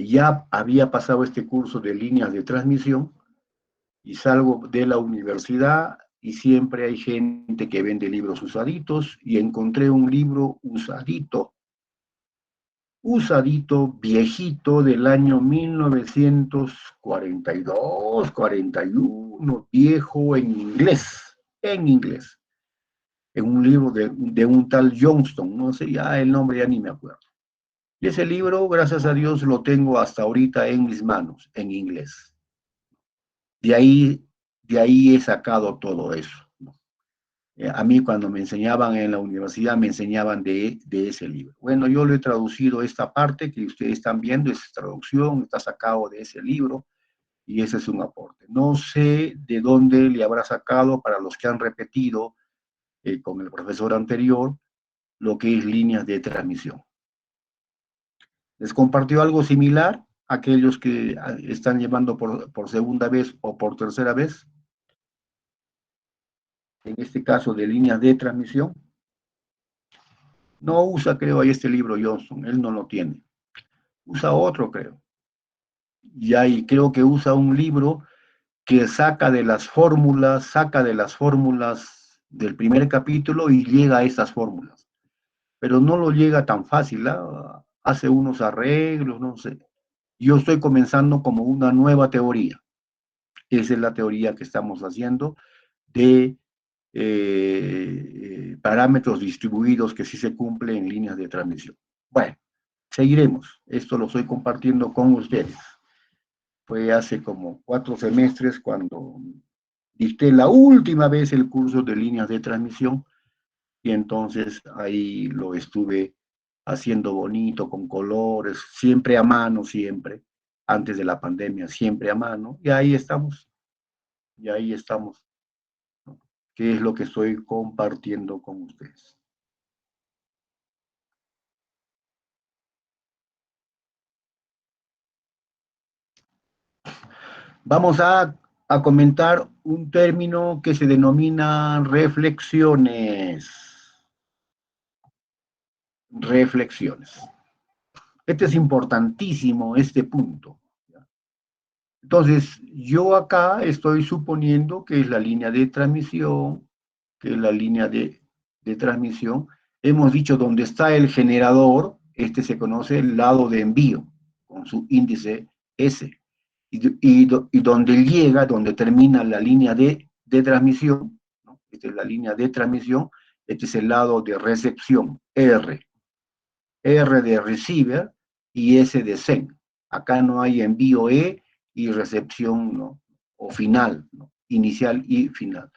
ya había pasado este curso de líneas de transmisión y salgo de la universidad y siempre hay gente que vende libros usaditos y encontré un libro usadito, viejito del año 1942, 41, viejo en inglés. En un libro de un tal Johnston, no sé, ya el nombre ya ni me acuerdo. Y ese libro, gracias a Dios, lo tengo hasta ahorita en mis manos, en inglés. De ahí he sacado todo eso, ¿no? A mí cuando me enseñaban en la universidad, me enseñaban de ese libro. Bueno, yo lo he traducido esta parte que ustedes están viendo, es traducción, está sacado de ese libro, y ese es un aporte. No sé de dónde le habrá sacado para los que han repetido con el profesor anterior lo que es líneas de transmisión. ¿Les compartió algo similar a aquellos que están llevando por segunda vez o por tercera vez? En este caso de líneas de transmisión. No usa, creo, ahí este libro Johnson, él no lo tiene. Usa otro, creo. Y creo que usa un libro que saca de las fórmulas del primer capítulo y llega a esas fórmulas. Pero no lo llega tan fácil, ¿eh? Hace unos arreglos, no sé. Yo estoy comenzando como una nueva teoría. Esa es la teoría que estamos haciendo de parámetros distribuidos que sí se cumplen en líneas de transmisión. Bueno, seguiremos. Esto lo estoy compartiendo con ustedes. Fue hace como 4 semestres cuando dicté la última vez el curso de líneas de transmisión y entonces ahí lo estuve haciendo bonito, con colores, siempre a mano, siempre, antes de la pandemia, siempre a mano, y ahí estamos, ¿no? ¿Qué es lo que estoy compartiendo con ustedes? Vamos a comentar un término que se denomina reflexiones. Reflexiones. Este es importantísimo, este punto. Entonces, yo acá estoy suponiendo que es la línea de transmisión, que es la línea de transmisión. Hemos dicho donde está el generador, este se conoce el lado de envío, con su índice S. Y donde llega, donde termina la línea de transmisión, ¿no? Esta es la línea de transmisión, este es el lado de recepción, R. R de receiver y S de send. Acá no hay envío E y recepción, ¿no? O final, ¿no? Inicial y final.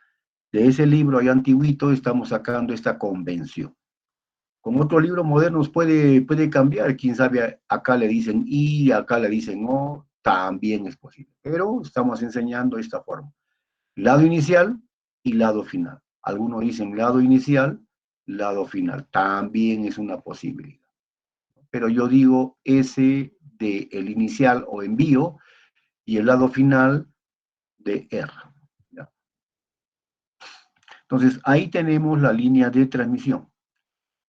De ese libro ahí antiguito estamos sacando esta convención. Con otros libros modernos puede cambiar, quién sabe, acá le dicen I, acá le dicen O, también es posible. Pero estamos enseñando esta forma. Lado inicial y lado final. Algunos dicen lado inicial, lado final. También es una posibilidad. Pero yo digo S de el inicial o envío y el lado final de R. ¿Ya? Entonces, ahí tenemos la línea de transmisión.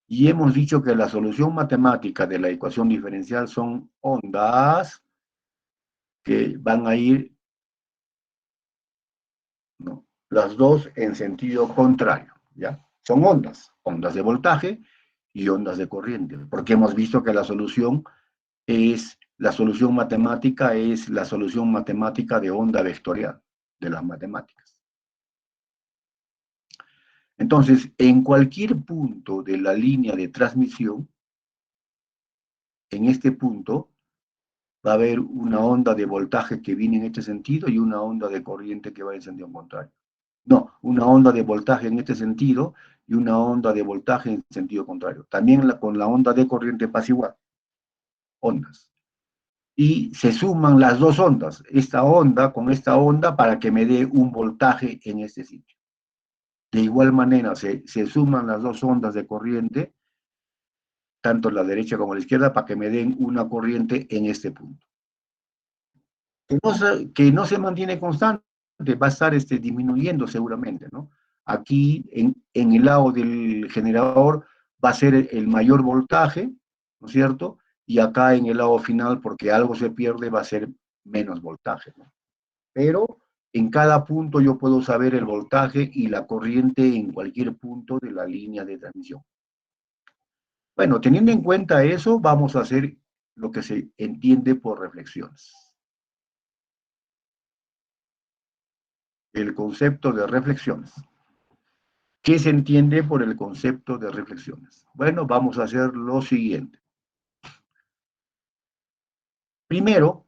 Y hemos dicho que la solución matemática de la ecuación diferencial son ondas que van a ir, ¿no? Las dos en sentido contrario, ¿ya? Son ondas de voltaje y ondas de corriente, porque hemos visto que la solución matemática es la solución matemática de onda vectorial de las matemáticas. Entonces, en cualquier punto de la línea de transmisión, en este punto, va a haber una onda de voltaje que viene en este sentido y una onda de corriente que va en sentido contrario. No, una onda de voltaje en este sentido y una onda de voltaje en sentido contrario. También con la onda de corriente pasa igual. Ondas. Y se suman las dos ondas, esta onda con esta onda, para que me dé un voltaje en este sitio. De igual manera, se suman las dos ondas de corriente, tanto la derecha como la izquierda, para que me den una corriente en este punto. Que no se mantiene constante, va a estar disminuyendo seguramente, ¿no? Aquí, en el lado del generador, va a ser el mayor voltaje, ¿no es cierto? Y acá en el lado final, porque algo se pierde, va a ser menos voltaje, ¿no? Pero en cada punto yo puedo saber el voltaje y la corriente en cualquier punto de la línea de transmisión. Bueno, teniendo en cuenta eso, vamos a hacer lo que se entiende por reflexiones. El concepto de reflexiones. ¿Qué se entiende por el concepto de reflexiones? Bueno, vamos a hacer lo siguiente. Primero,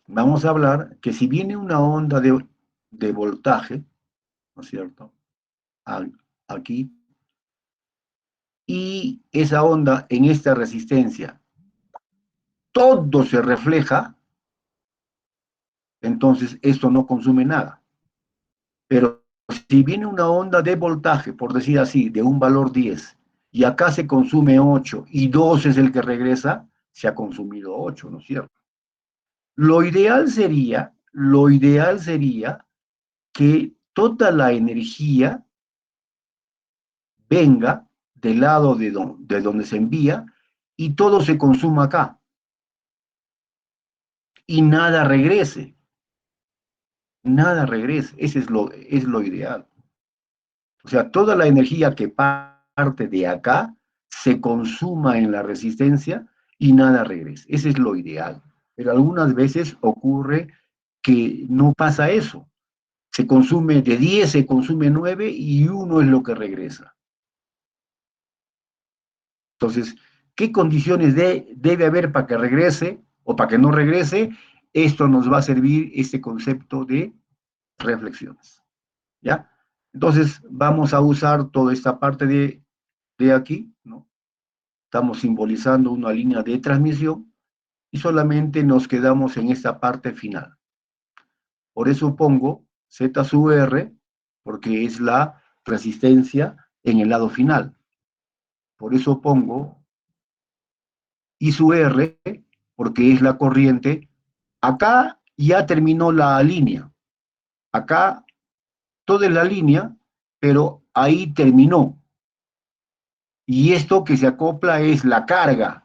vamos a hablar que si viene una onda de voltaje, ¿no es cierto? Aquí, y esa onda en esta resistencia, todo se refleja, entonces esto no consume nada. Pero si viene una onda de voltaje, por decir así, de un valor 10, y acá se consume 8, y 2 es el que regresa, se ha consumido 8, ¿no es cierto? Lo ideal sería que toda la energía venga del lado de donde se envía y todo se consuma acá. Y nada regrese. Nada regrese. Ese es lo ideal. O sea, toda la energía que parte de acá se consuma en la resistencia y nada regrese. Ese es lo ideal. Pero algunas veces ocurre que no pasa eso. Se consume de 10, se consume 9 y 1 es lo que regresa. Entonces, ¿qué condiciones debe haber para que regrese o para que no regrese? Esto nos va a servir este concepto de reflexiones. ¿Ya? Entonces, vamos a usar toda esta parte de aquí, ¿no? Estamos simbolizando una línea de transmisión y solamente nos quedamos en esta parte final. Por eso pongo Z sub R, porque es la resistencia en el lado final. Por eso pongo I sub R, porque es la corriente. Acá ya terminó la línea. Acá toda es la línea, pero ahí terminó. Y esto que se acopla es la carga.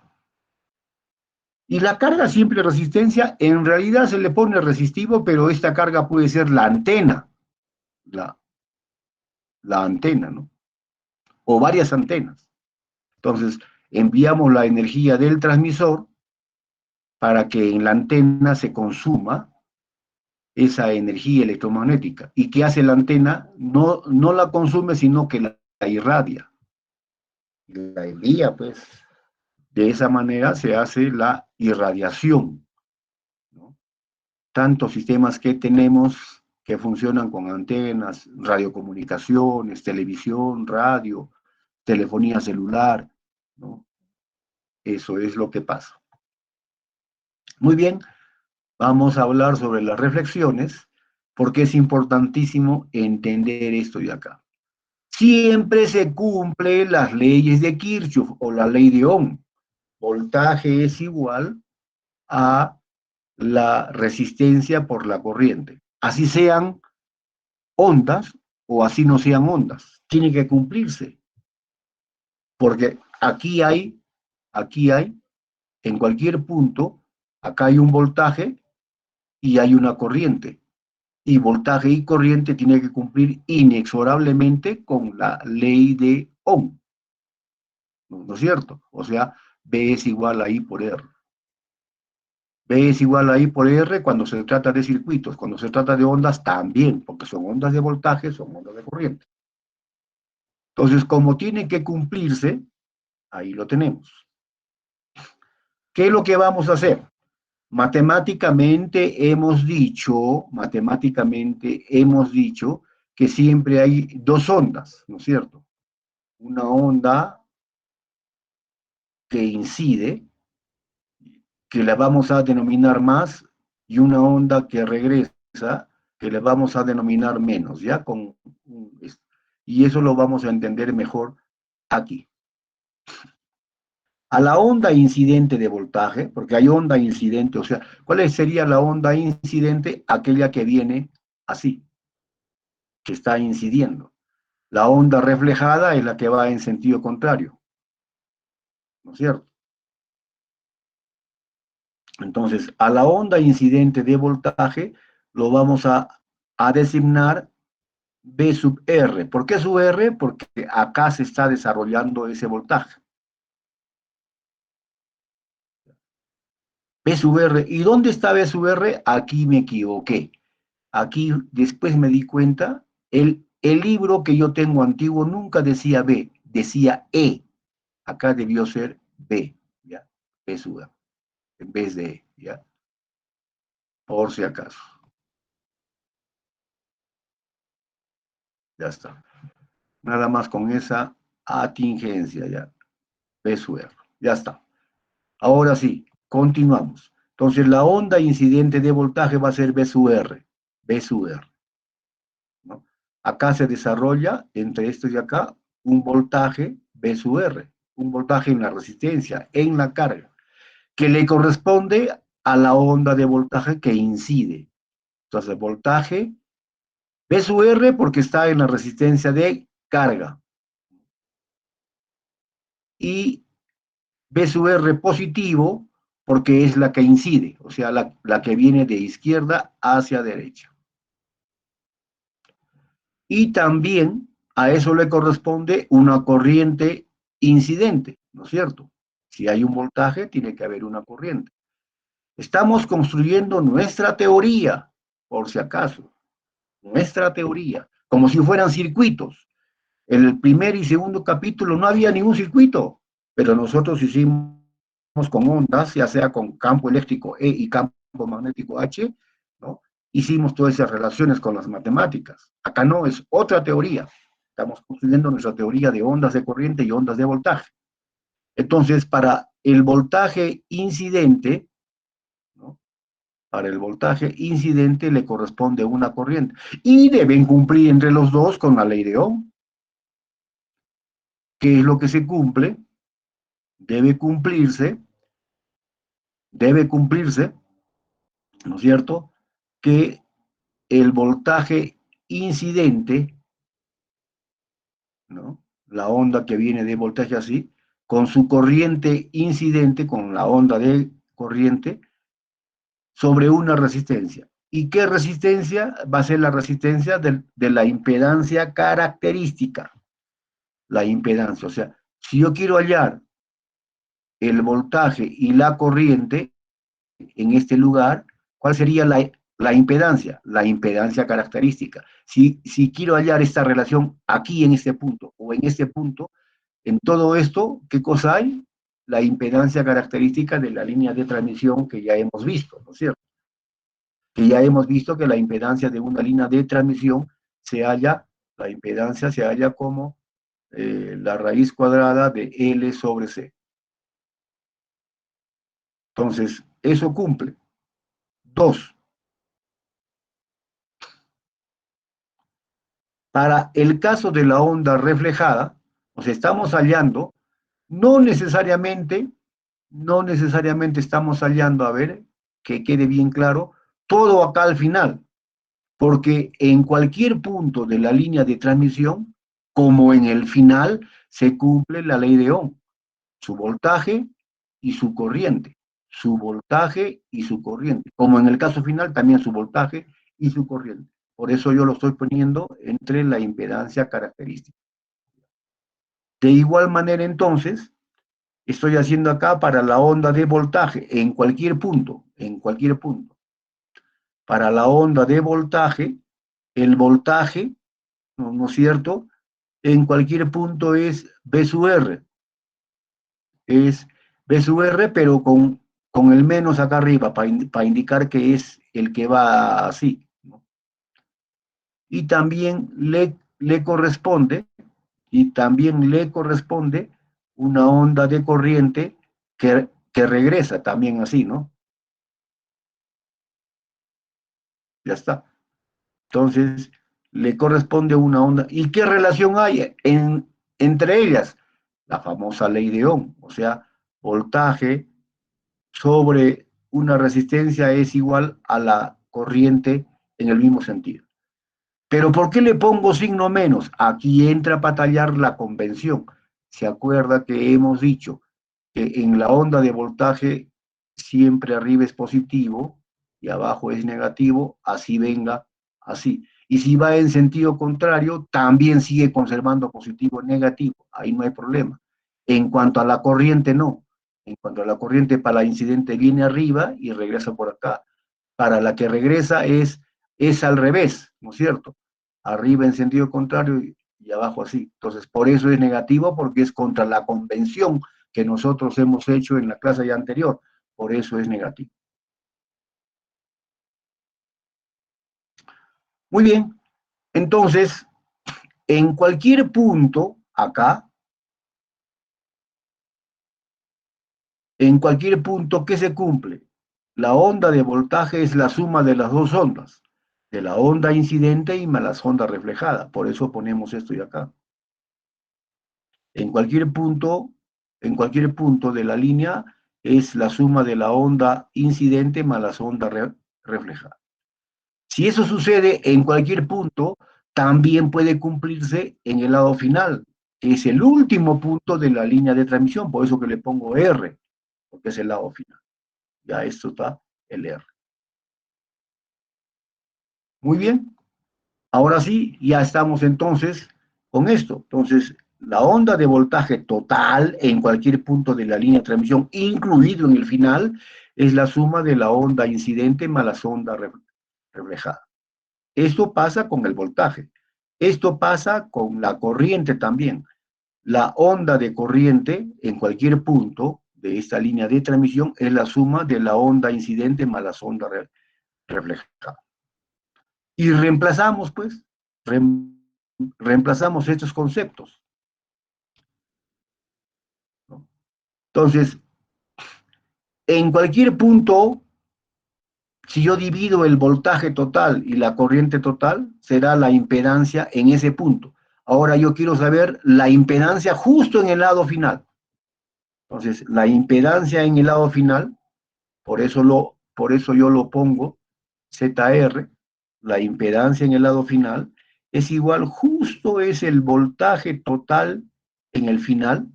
Y la carga simple resistencia, en realidad se le pone resistivo, pero esta carga puede ser la antena. La antena, ¿no? O varias antenas. Entonces, enviamos la energía del transmisor para que en la antena se consuma esa energía electromagnética. ¿Y qué hace la antena? No la consume, sino que la irradia. La envía, pues. De esa manera se hace la irradiación, ¿no? Tantos sistemas que tenemos que funcionan con antenas, radiocomunicaciones, televisión, radio, telefonía celular, ¿no? Eso es lo que pasa. Muy bien, vamos a hablar sobre las reflexiones, porque es importantísimo entender esto de acá. Siempre se cumplen las leyes de Kirchhoff o la ley de Ohm. Voltaje es igual a la resistencia por la corriente. Así sean ondas o así no sean ondas. Tiene que cumplirse. Porque aquí hay, en cualquier punto, acá hay un voltaje y hay una corriente. Y voltaje y corriente tiene que cumplir inexorablemente con la ley de Ohm. ¿No es cierto? O sea, B es igual a I por R. B es igual a I por R cuando se trata de circuitos. Cuando se trata de ondas también, porque son ondas de voltaje, son ondas de corriente. Entonces, como tiene que cumplirse, ahí lo tenemos. ¿Qué es lo que vamos a hacer? Matemáticamente hemos dicho que siempre hay dos ondas, ¿no es cierto? Una onda que incide, que la vamos a denominar más, y una onda que regresa, que le vamos a denominar menos, ¿ya? Y eso lo vamos a entender mejor aquí. A la onda incidente de voltaje, porque hay onda incidente, o sea, ¿cuál sería la onda incidente? Aquella que viene así, que está incidiendo. La onda reflejada es la que va en sentido contrario, ¿no es cierto? Entonces, a la onda incidente de voltaje lo vamos a designar B sub R. ¿Por qué sub R? Porque acá se está desarrollando ese voltaje. B sub R. ¿Y dónde está B sub R? Aquí me equivoqué. Aquí después me di cuenta, el libro que yo tengo antiguo nunca decía B, decía E. Acá debió ser B, ¿ya? B sub R, en vez de E, ¿ya? Por si acaso. Ya está. Nada más con esa atingencia, ya. B sub R. Ya está. Ahora sí, continuamos. Entonces, la onda incidente de voltaje va a ser B sub R. B sub R, ¿no? Acá se desarrolla, entre esto y acá, un voltaje B sub R. Un voltaje en la resistencia, en la carga, que le corresponde a la onda de voltaje que incide. Entonces, voltaje B sub R porque está en la resistencia de carga. Y B sub R positivo porque es la que incide, o sea, la que viene de izquierda hacia derecha. Y también a eso le corresponde una corriente incidente, ¿no es cierto? Si hay un voltaje, tiene que haber una corriente. Estamos construyendo nuestra teoría, por si acaso, nuestra teoría, como si fueran circuitos. En el primer y segundo capítulo no había ningún circuito, pero nosotros hicimos con ondas, ya sea con campo eléctrico E y campo magnético H, ¿no? Hicimos todas esas relaciones con las matemáticas. Acá no, es otra teoría. Estamos construyendo nuestra teoría de ondas de corriente y ondas de voltaje. Entonces, para el voltaje incidente, ¿no? Para el voltaje incidente le corresponde una corriente. Y deben cumplir entre los dos con la ley de Ohm. ¿Qué es lo que se cumple? Debe cumplirse, ¿no es cierto?, que el voltaje incidente, ¿no?, la onda que viene de voltaje así, con su corriente incidente, con la onda de corriente, sobre una resistencia. ¿Y qué resistencia? Va a ser la resistencia de la impedancia característica. La impedancia, o sea, si yo quiero hallar el voltaje y la corriente en este lugar, ¿cuál sería la impedancia? La impedancia característica. Si quiero hallar esta relación aquí en este punto o en este punto, en todo esto, ¿qué cosa hay? La impedancia característica de la línea de transmisión que ya hemos visto, ¿no es cierto? Que ya hemos visto que la impedancia de una línea de transmisión se halla, la impedancia se halla como la raíz cuadrada de L sobre C. Entonces, eso cumple. 2. Para el caso de la onda reflejada, nos estamos hallando, no necesariamente estamos hallando, a ver, que quede bien claro, todo acá al final, porque en cualquier punto de la línea de transmisión, como en el final, se cumple la ley de Ohm, su voltaje y su corriente, su voltaje y su corriente, como en el caso final también su voltaje y su corriente. Por eso yo lo estoy poniendo entre la impedancia característica. De igual manera, entonces, estoy haciendo acá para la onda de voltaje, en cualquier punto, para la onda de voltaje, el voltaje, ¿no es cierto?, en cualquier punto es B sub R, pero con el menos acá arriba, para indicar que es el que va así, ¿no? Y también le corresponde una onda de corriente que regresa también así, ¿no? Ya está. Entonces, le corresponde una onda. ¿Y qué relación hay entre ellas? La famosa ley de Ohm, o sea, voltaje sobre una resistencia es igual a la corriente en el mismo sentido. Pero ¿por qué le pongo signo menos? Aquí entra para tallar la convención. ¿Se acuerda que hemos dicho que en la onda de voltaje siempre arriba es positivo y abajo es negativo? Así venga, así. Y si va en sentido contrario, también sigue conservando positivo y negativo. Ahí no hay problema. En cuanto a la corriente, no. En cuanto a la corriente, para la incidente viene arriba y regresa por acá. Para la que regresa es al revés, ¿no es cierto? Arriba en sentido contrario y abajo así. Entonces, por eso es negativo, porque es contra la convención que nosotros hemos hecho en la clase ya anterior. Por eso es negativo. Muy bien. Entonces, en cualquier punto, acá, en cualquier punto, ¿qué se cumple? La onda de voltaje es la suma de las dos ondas, de la onda incidente y más las ondas reflejadas. Por eso ponemos esto y acá. En cualquier punto de la línea es la suma de la onda incidente más las ondas reflejadas. Si eso sucede en cualquier punto, también puede cumplirse en el lado final, que es el último punto de la línea de transmisión, por eso que le pongo R, porque es el lado final. Ya esto está el R. Muy bien. Ahora sí, ya estamos entonces con esto. Entonces, la onda de voltaje total en cualquier punto de la línea de transmisión, incluido en el final, es la suma de la onda incidente más la onda reflejada. Esto pasa con el voltaje. Esto pasa con la corriente también. La onda de corriente en cualquier punto de esta línea de transmisión es la suma de la onda incidente más la onda reflejada. Y reemplazamos, pues, reemplazamos estos conceptos, ¿no? Entonces, en cualquier punto, si yo divido el voltaje total y la corriente total, será la impedancia en ese punto. Ahora yo quiero saber la impedancia justo en el lado final. Entonces, la impedancia en el lado final, por eso yo lo pongo ZR, la impedancia en el lado final, es igual, justo es el voltaje total en el final,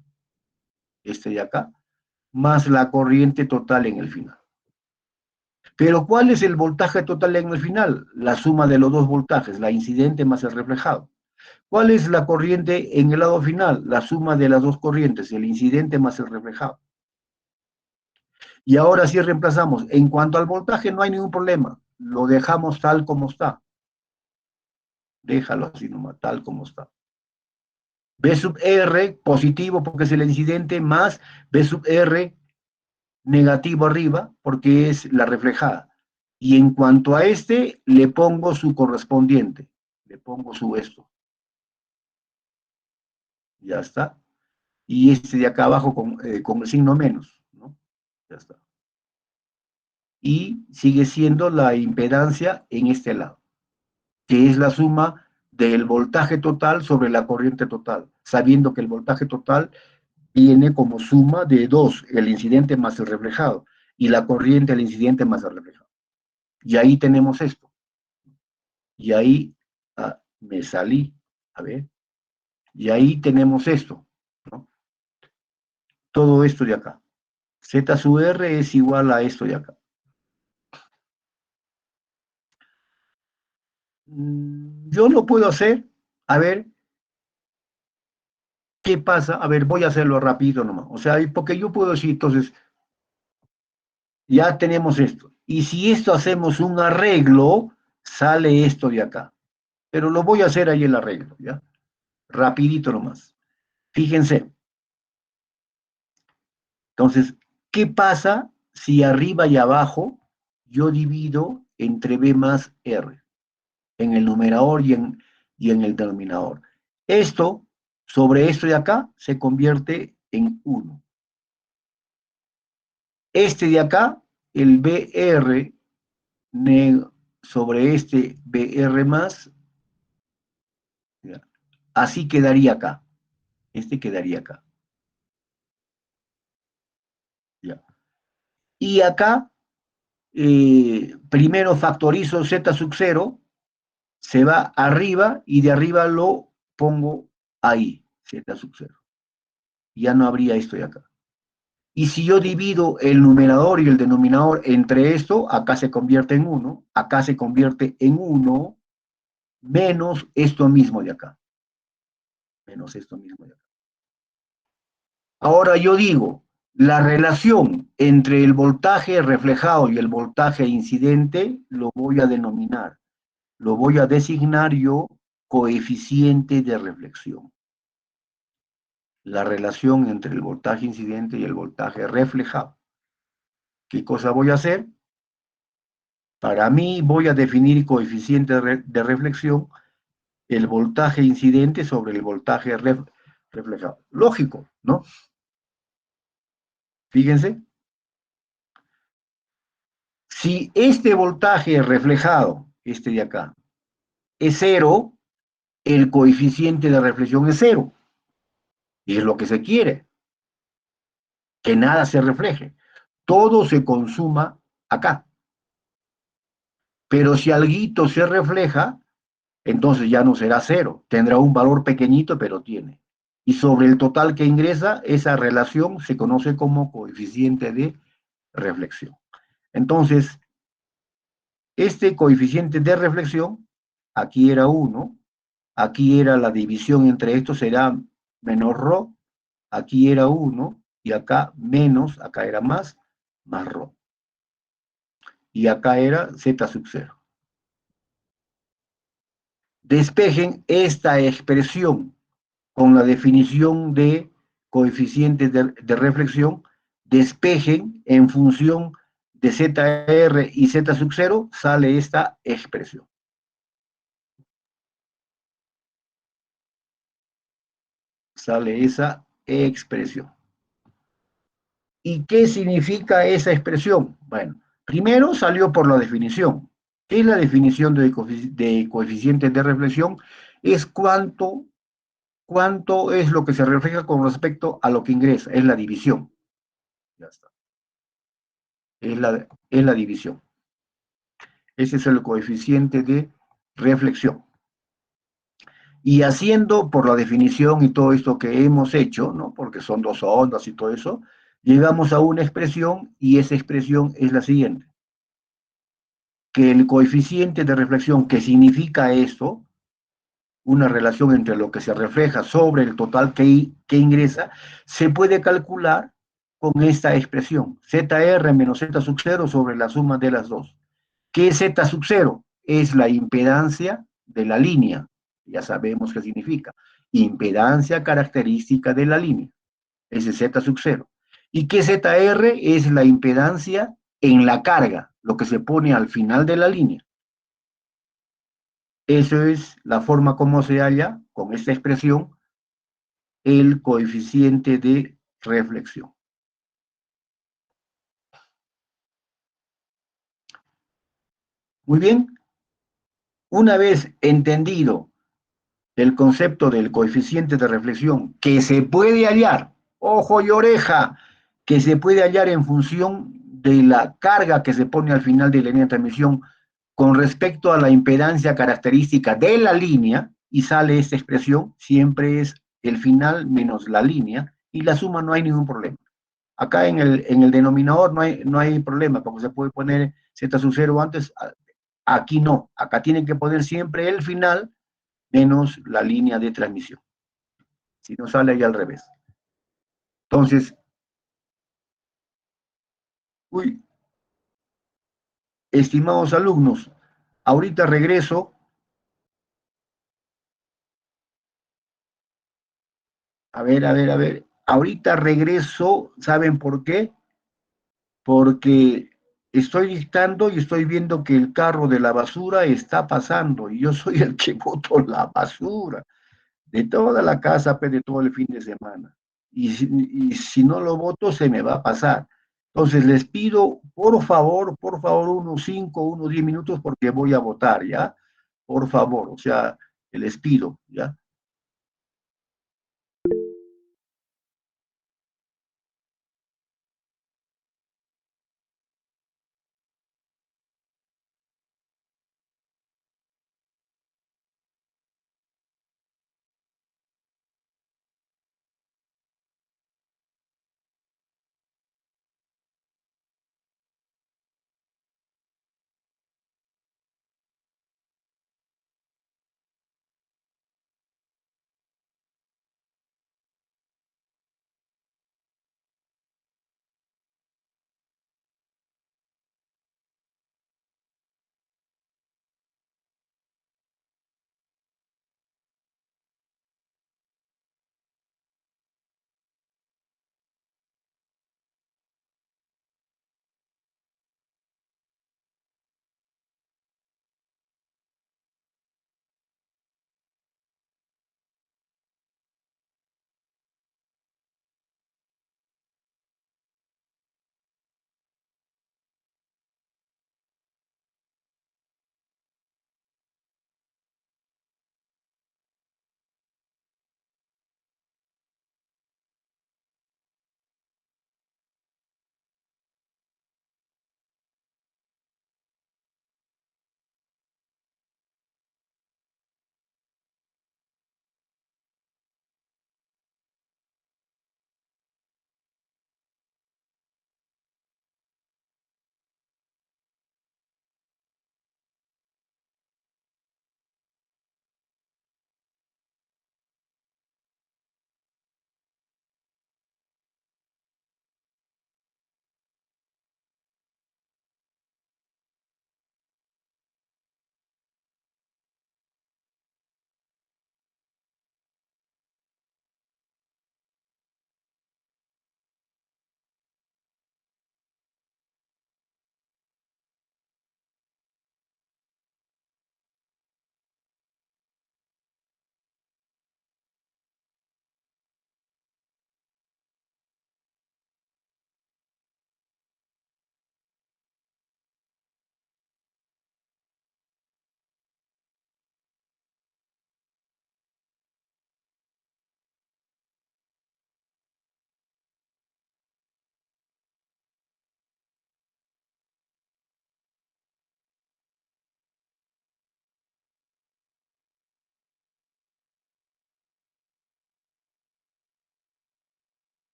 este de acá, más la corriente total en el final. Pero ¿cuál es el voltaje total en el final? La suma de los dos voltajes, la incidente más el reflejado. ¿Cuál es la corriente en el lado final? La suma de las dos corrientes, el incidente más el reflejado. Y ahora sí reemplazamos. En cuanto al voltaje no hay ningún problema. Lo dejamos tal como está. Déjalo así nomás, tal como está. B sub R positivo porque es el incidente, más B sub R negativo arriba porque es la reflejada. Y en cuanto a este, le pongo su correspondiente. Le pongo su esto. Ya está. Y este de acá abajo con el signo menos, ¿no? Ya está. Y sigue siendo la impedancia en este lado, que es la suma del voltaje total sobre la corriente total, sabiendo que el voltaje total viene como suma de dos, el incidente más el reflejado, y la corriente, el incidente más el reflejado. Y ahí tenemos esto. Y ahí me salí, a ver, y ahí tenemos esto, ¿no? Todo esto de acá. Z sub R es igual a esto de acá. Yo lo puedo hacer, a ver, ¿qué pasa? A ver, voy a hacerlo rápido nomás. O sea, porque yo puedo decir, entonces, ya tenemos esto. Y si esto hacemos un arreglo, sale esto de acá. Pero lo voy a hacer ahí el arreglo, ¿ya? Rapidito nomás. Fíjense. Entonces, ¿qué pasa si arriba y abajo yo divido entre B más R? En el numerador y en el denominador. Esto, sobre esto de acá, se convierte en 1. Este de acá, el BR sobre este BR más, así quedaría acá. Este quedaría acá. Ya. Y acá, primero factorizo Z sub 0, se va arriba y de arriba lo pongo ahí, Z sub 0. Ya no habría esto de acá. Y si yo divido el numerador y el denominador entre esto, acá se convierte en 1, acá se convierte en 1, menos esto mismo de acá. Menos esto mismo de acá. Ahora yo digo, la relación entre el voltaje reflejado y el voltaje incidente lo voy a denominar, lo voy a designar yo coeficiente de reflexión. La relación entre el voltaje incidente y el voltaje reflejado. ¿Qué cosa voy a hacer? Para mí voy a definir coeficiente de reflexión el voltaje incidente sobre el voltaje reflejado. Lógico, ¿no? Fíjense. Si este voltaje reflejado, este de acá, es 0, el coeficiente de reflexión es 0. Y es lo que se quiere. Que nada se refleje. Todo se consuma acá. Pero si alguito se refleja, entonces ya no será 0. Tendrá un valor pequeñito, pero tiene. Y sobre el total que ingresa, esa relación se conoce como coeficiente de reflexión. Entonces, este coeficiente de reflexión, aquí era 1, aquí era la división entre estos, será menos ρ, aquí era 1, y acá menos, acá era más ρ. Y acá era z sub 0. Despejen esta expresión con la definición de coeficientes de reflexión, despejen en función de ZR y Z sub 0, sale esta expresión. Sale esa expresión. ¿Y qué significa esa expresión? Bueno, primero salió por la definición. ¿Qué es la definición de coeficiente de reflexión? Es cuánto es lo que se refleja con respecto a lo que ingresa, es la división. Ya está. Es la división. Ese es el coeficiente de reflexión. Y haciendo por la definición y todo esto que hemos hecho, ¿no? Porque son dos ondas y todo eso, llegamos a una expresión y esa expresión es la siguiente. Que el coeficiente de reflexión, que significa esto, una relación entre lo que se refleja sobre el total que ingresa, se puede calcular con esta expresión, ZR menos Z sub 0 sobre la suma de las dos. ¿Qué es Z sub 0? Es la impedancia de la línea. Ya sabemos qué significa. Impedancia característica de la línea. Ese es Z sub 0. ¿Y qué ZR? Es la impedancia en la carga, lo que se pone al final de la línea. Eso es la forma como se halla, con esta expresión, el coeficiente de reflexión. Muy bien, una vez entendido el concepto del coeficiente de reflexión que se puede hallar, ojo y oreja, que se puede hallar en función de la carga que se pone al final de la línea de transmisión con respecto a la impedancia característica de la línea, y sale esta expresión, siempre es el final menos la línea, y la suma no hay ningún problema. Acá en el denominador no hay problema, porque se puede poner z sub 0 antes, aquí no, acá tienen que poner siempre el final menos la línea de transmisión. Si no sale ahí al revés. Entonces, estimados alumnos, ahorita regreso. A ver, a ver, a ver. Ahorita regreso, ¿saben por qué? Porque estoy dictando y estoy viendo que el carro de la basura está pasando y yo soy el que boto la basura de toda la casa, pues, de todo el fin de semana. Y si no lo voto, se me va a pasar. Entonces les pido, por favor, unos 5, unos 10 minutos porque voy a votar, ¿ya? Por favor, o sea, les pido, ¿ya?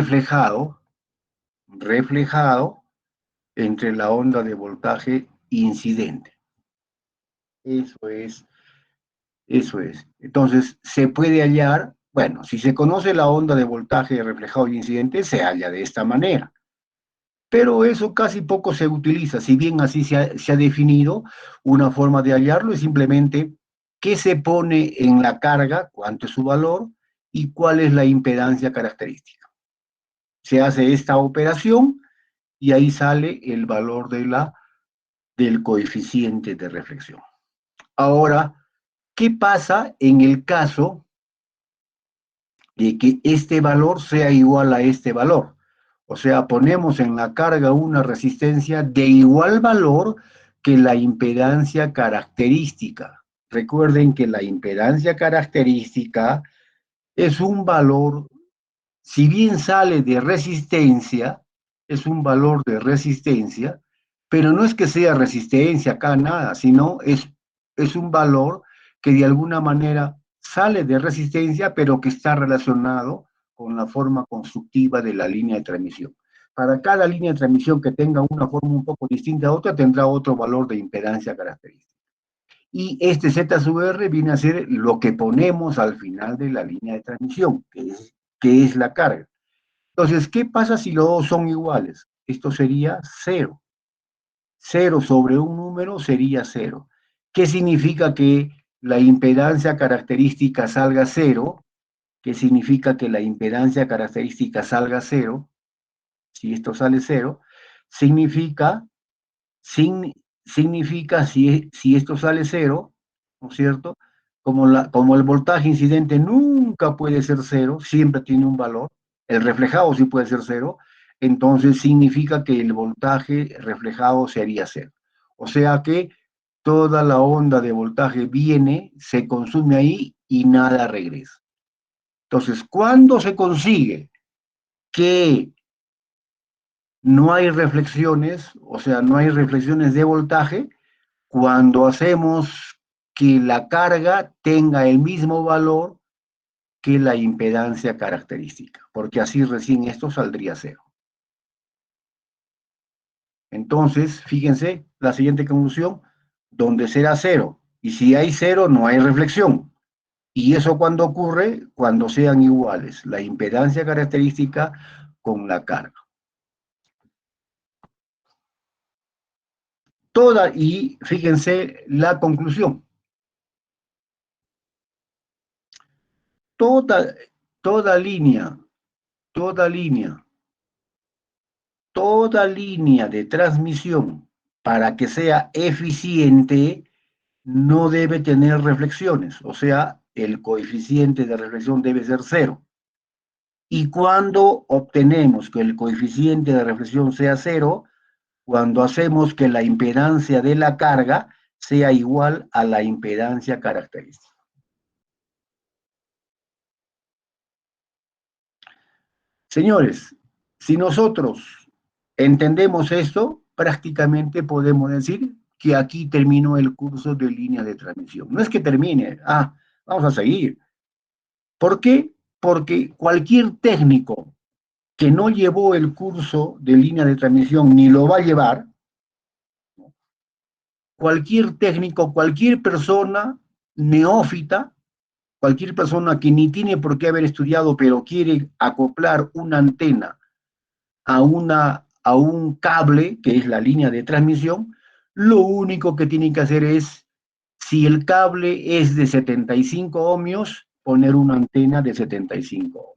reflejado entre la onda de voltaje incidente. Eso es. Entonces, se puede hallar, bueno, si se conoce la onda de voltaje reflejado y incidente, se halla de esta manera. Pero eso casi poco se utiliza, si bien así se ha definido, una forma de hallarlo es simplemente qué se pone en la carga, cuánto es su valor y cuál es la impedancia característica. Se hace esta operación y ahí sale el valor del coeficiente de reflexión. Ahora, ¿qué pasa en el caso de que este valor sea igual a este valor? O sea, ponemos en la carga una resistencia de igual valor que la impedancia característica. Recuerden que la impedancia característica es un valor, si bien sale de resistencia, es un valor de resistencia, pero no es que sea resistencia acá nada, sino es un valor que de alguna manera sale de resistencia, pero que está relacionado con la forma constructiva de la línea de transmisión. Para cada línea de transmisión que tenga una forma un poco distinta a otra, tendrá otro valor de impedancia característica. Y este Z sub R viene a ser lo que ponemos al final de la línea de transmisión, que es la carga. Entonces, ¿qué pasa si los dos son iguales? Esto sería 0. 0 sobre un número sería 0. ¿Qué significa que la impedancia característica salga 0? ¿Qué significa que la impedancia característica salga 0? Si esto sale 0, significa, si esto sale 0, ¿no es cierto? Como el voltaje incidente nunca puede ser 0, siempre tiene un valor, el reflejado sí puede ser 0, entonces significa que el voltaje reflejado sería 0. O sea que toda la onda de voltaje viene, se consume ahí y nada regresa. Entonces, ¿cuándo se consigue que no hay reflexiones, o sea, no hay reflexiones de voltaje? Cuando hacemos que la carga tenga el mismo valor que la impedancia característica, porque así recién esto saldría 0. Entonces, fíjense, la siguiente conclusión, donde será 0, y si hay 0 no hay reflexión. Y eso cuando ocurre, cuando sean iguales, la impedancia característica con la carga. Y fíjense la conclusión. Toda, toda línea, toda línea, toda línea de transmisión, para que sea eficiente, no debe tener reflexiones, o sea, el coeficiente de reflexión debe ser 0. Y cuando obtenemos que el coeficiente de reflexión sea 0, cuando hacemos que la impedancia de la carga sea igual a la impedancia característica. Señores, si nosotros entendemos esto, prácticamente podemos decir que aquí terminó el curso de línea de transmisión. No es que termine, vamos a seguir. ¿Por qué? Porque cualquier técnico que no llevó el curso de línea de transmisión ni lo va a llevar, cualquier técnico, cualquier persona neófita, cualquier persona que ni tiene por qué haber estudiado, pero quiere acoplar una antena a un cable, que es la línea de transmisión, lo único que tiene que hacer es, si el cable es de 75 ohmios, poner una antena de 75 ohmios.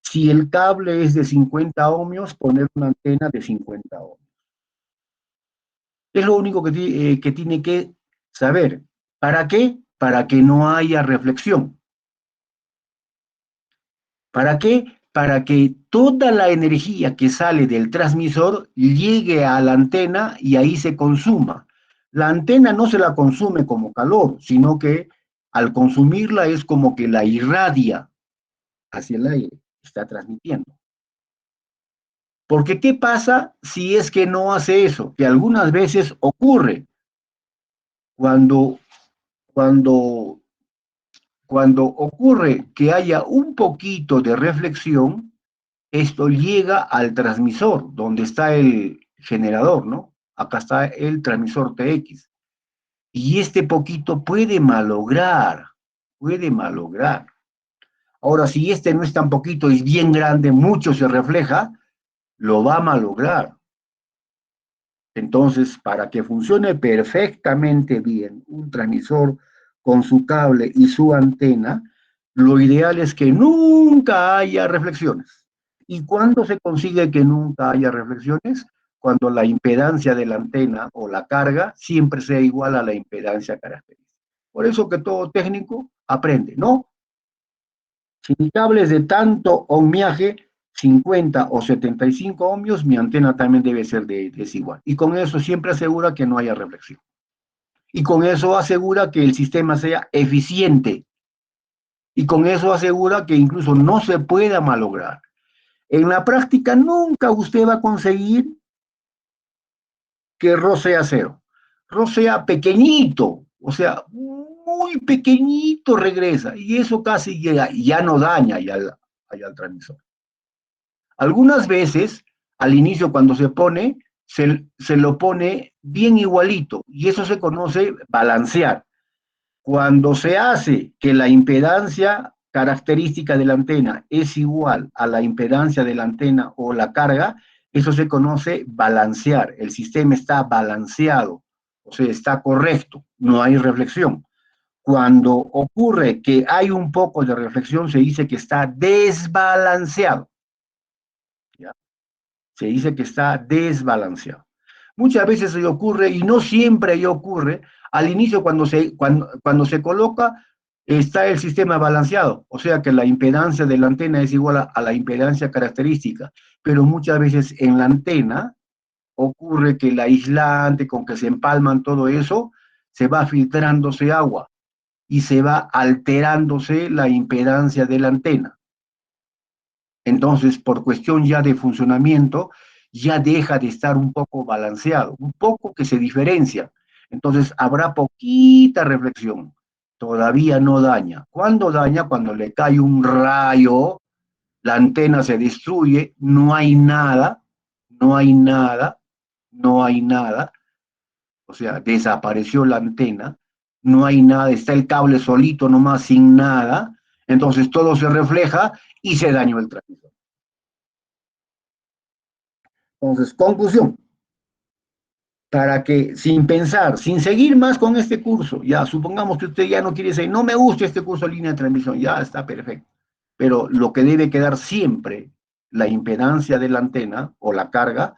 Si el cable es de 50 ohmios, poner una antena de 50 ohmios. Es lo único que tiene que saber. ¿Para qué? Para que no haya reflexión. ¿Para qué? Para que toda la energía que sale del transmisor llegue a la antena y ahí se consuma. La antena no se la consume como calor, sino que al consumirla es como que la irradia hacia el aire, está transmitiendo. Porque ¿qué pasa si es que no hace eso? Que algunas veces ocurre cuando ocurre que haya un poquito de reflexión, esto llega al transmisor, donde está el generador, ¿no? Acá está el transmisor TX. Y este poquito puede malograr, puede malograr. Ahora, si este no es tan poquito, es bien grande, mucho se refleja, lo va a malograr. Entonces, para que funcione perfectamente bien un transmisor con su cable y su antena, lo ideal es que nunca haya reflexiones. ¿Y cuándo se consigue que nunca haya reflexiones? Cuando la impedancia de la antena o la carga siempre sea igual a la impedancia característica. Por eso que todo técnico aprende, ¿no? Si mi cable es de tanto ohmiaje, 50 o 75 ohmios, mi antena también debe ser de desigual. Y con eso siempre asegura que no haya reflexión. Y con eso asegura que el sistema sea eficiente. Y con eso asegura que incluso no se pueda malograr. En la práctica nunca usted va a conseguir que Rho sea cero. Rho sea pequeñito, o sea, muy pequeñito regresa. Y eso casi ya no daña al transmisor. Algunas veces, al inicio cuando se pone, se lo pone bien igualito y eso se conoce balancear. Cuando se hace que la impedancia característica de la antena es igual a la impedancia de la antena o la carga, eso se conoce balancear. El sistema está balanceado, o sea, está correcto, no hay reflexión. Cuando ocurre que hay un poco de reflexión, se dice que está desbalanceado. ¿Ya? Se dice que está desbalanceado. Muchas veces se ocurre, y no siempre ocurre, al inicio cuando se coloca, está el sistema balanceado, o sea que la impedancia de la antena es igual a la impedancia característica, pero muchas veces en la antena ocurre que el aislante, con que se empalman todo eso, se va filtrándose agua y se va alterándose la impedancia de la antena. Entonces, por cuestión ya de funcionamiento, ya deja de estar un poco balanceado, un poco que se diferencia. Entonces, habrá poquita reflexión. Todavía no daña. ¿Cuándo daña? Cuando le cae un rayo, la antena se destruye, no hay nada, no hay nada, no hay nada. O sea, desapareció la antena, no hay nada, está el cable solito nomás sin nada. Entonces, todo se refleja y se dañó el transmisor. Entonces, conclusión, para que sin pensar, sin seguir más con este curso, ya supongamos que usted ya no quiere seguir, no me gusta este curso de línea de transmisión, ya está perfecto, pero lo que debe quedar siempre, la impedancia de la antena o la carga,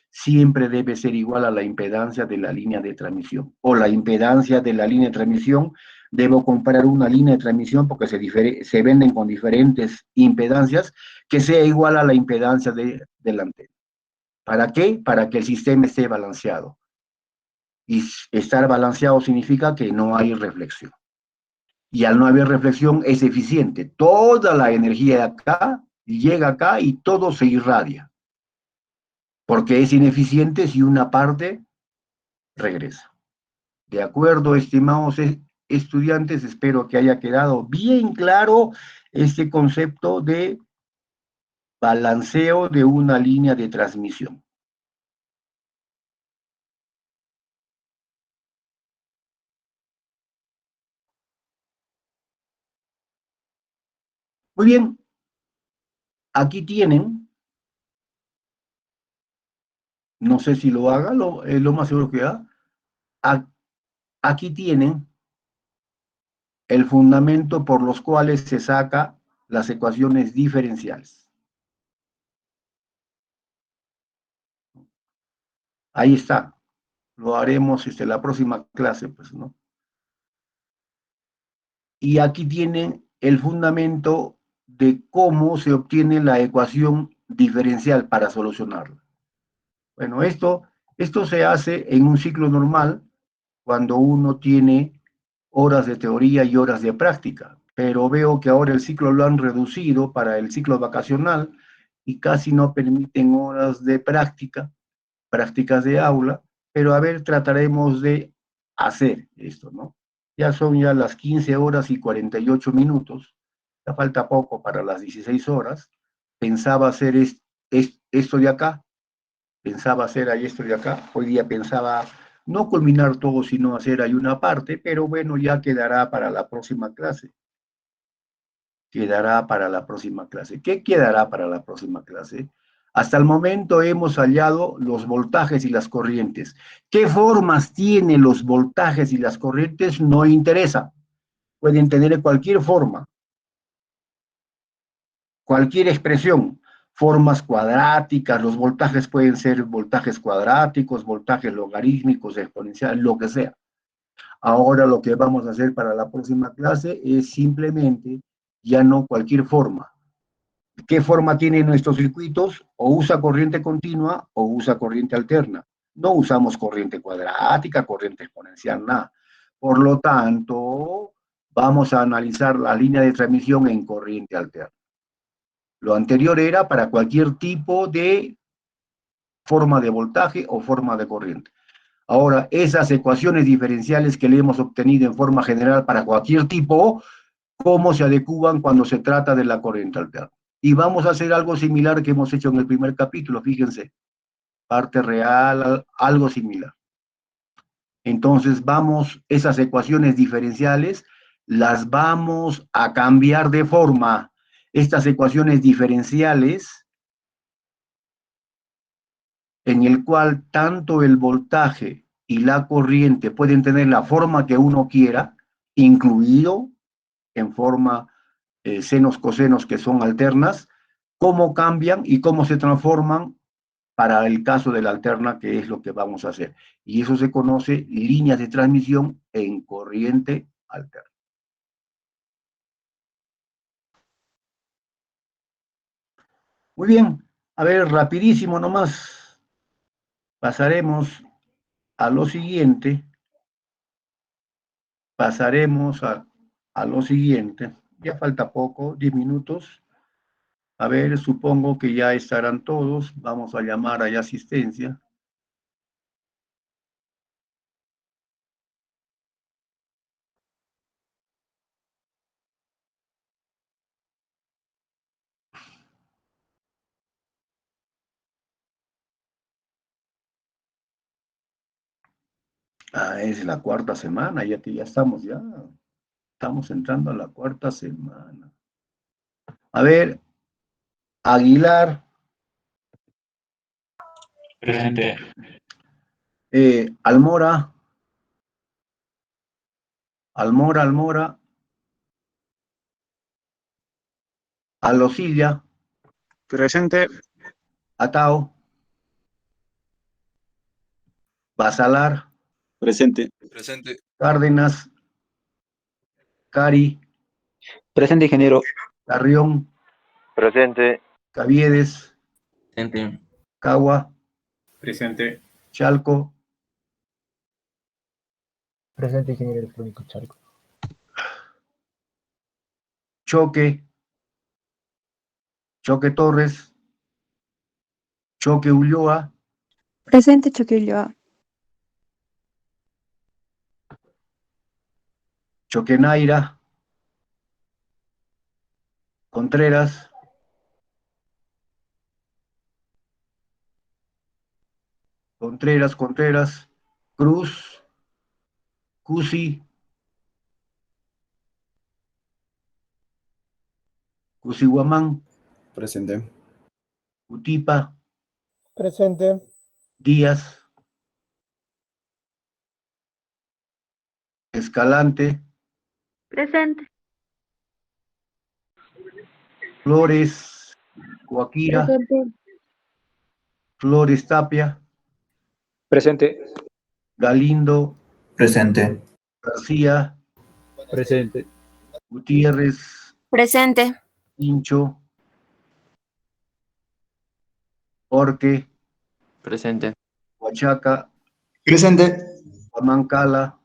siempre debe ser igual a la impedancia de la línea de transmisión, o la impedancia de la línea de transmisión, debo comparar una línea de transmisión porque se venden con diferentes impedancias, que sea igual a la impedancia de la antena. ¿Para qué? Para que el sistema esté balanceado. Y estar balanceado significa que no hay reflexión. Y al no haber reflexión es eficiente. Toda la energía de acá llega acá y todo se irradia. Porque es ineficiente si una parte regresa. De acuerdo, estimados estudiantes, espero que haya quedado bien claro este concepto de balanceo de una línea de transmisión. Muy bien, aquí tienen, no sé si lo haga, lo más seguro que haga, aquí tienen el fundamento por los cuales se saca las ecuaciones diferenciales. Ahí está, lo haremos la próxima clase, pues, ¿no? Y aquí tienen el fundamento de cómo se obtiene la ecuación diferencial para solucionarla. Bueno, esto se hace en un ciclo normal cuando uno tiene horas de teoría y horas de práctica, pero veo que ahora el ciclo lo han reducido para el ciclo vacacional y casi no permiten horas de práctica, prácticas de aula, pero a ver, trataremos de hacer esto, ¿no? Ya son ya las 15 horas y 48 minutos, ya falta poco para las 16 horas, pensaba hacer esto de acá, pensaba hacer ahí esto de acá, hoy día pensaba no culminar todo, sino hacer ahí una parte, pero bueno, ya quedará para la próxima clase. Quedará para la próxima clase. ¿Qué quedará para la próxima clase? Hasta el momento hemos hallado los voltajes y las corrientes. ¿Qué formas tienen los voltajes y las corrientes? No interesa. Pueden tener cualquier forma, cualquier expresión, formas cuadráticas, los voltajes pueden ser voltajes cuadráticos, voltajes logarítmicos, exponenciales, lo que sea. Ahora lo que vamos a hacer para la próxima clase es simplemente ya no cualquier forma. ¿Qué forma tienen nuestros circuitos? O usa corriente continua o usa corriente alterna. No usamos corriente cuadrática, corriente exponencial, nada. Por lo tanto, vamos a analizar la línea de transmisión en corriente alterna. Lo anterior era para cualquier tipo de forma de voltaje o forma de corriente. Ahora, esas ecuaciones diferenciales que le hemos obtenido en forma general para cualquier tipo, ¿cómo se adecúan cuando se trata de la corriente alterna? Y vamos a hacer algo similar que hemos hecho en el primer capítulo, fíjense, parte real, algo similar. Entonces vamos, esas ecuaciones diferenciales las vamos a cambiar de forma. Estas ecuaciones diferenciales en el cual tanto el voltaje y la corriente pueden tener la forma que uno quiera, incluido en forma senos, cosenos que son alternas, cómo cambian y cómo se transforman para el caso de la alterna, que es lo que vamos a hacer. Y eso se conoce líneas de transmisión en corriente alterna. Muy bien, a ver, rapidísimo nomás, pasaremos a lo siguiente, a lo siguiente, ya falta poco, 10 minutos. A ver, supongo que ya estarán todos, vamos a llamar a asistencia. Ah, es la cuarta semana, ya estamos, estamos entrando a la cuarta semana. A ver, Aguilar. Presente. Almora. Almora. Alosilla. Presente. Atao. Basalar. Presente. Presente. Cárdenas. Cari. Presente, ingeniero. Carrión. Presente. Caviedes. Presente. Cagua. Presente. Chalco. Presente, ingeniero electrónico Chalco. Choque. Choque Torres. Choque Ulloa. Presente, Choque Ulloa. Choque Naira. Contreras. Contreras. Cruz. Cusi. Cusihuamán. Presente. Utipa. Presente. Díaz. Escalante. Presente. Flores. Guaquira. Presente. Flores Tapia. Presente. Galindo. Presente. García. Presente. Gutiérrez. Presente. Hincho. Orque. Presente. Huachaca. Presente. Huamán Cala.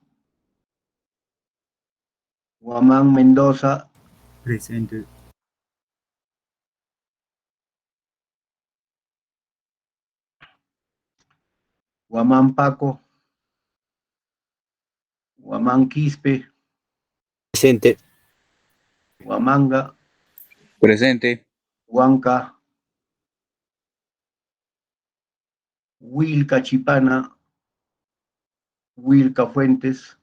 Huamán Mendoza. Presente. Huamán Paco. Huamán Quispe. Presente. Huamanga. Presente. Huanca. Wilka Chipana, Wilka Fuentes,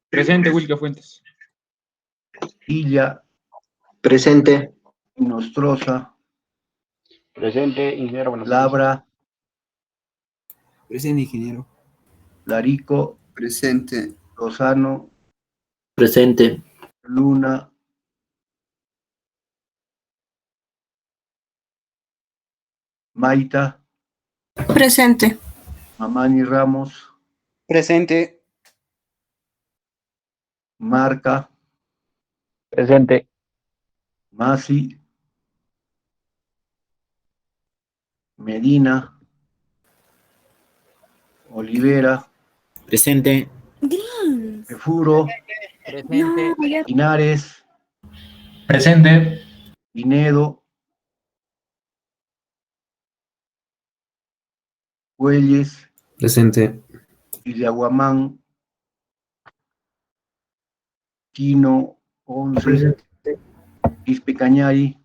Presente, Wilka Fuentes. Illa Presente. Nostroza, Presente, ingeniero. Labra, Presente, ingeniero. Larico, Presente. Lozano, Presente. Luna, Maita, Presente. Mamani Ramos, Presente. Marca, Presente. Masi, Medina, Olivera, Presente. Efuro, Presente. Linares, Presente. Pinedo, Güelles, Presente. Villaguamán, Quino, Ponce, Quispe Cañari,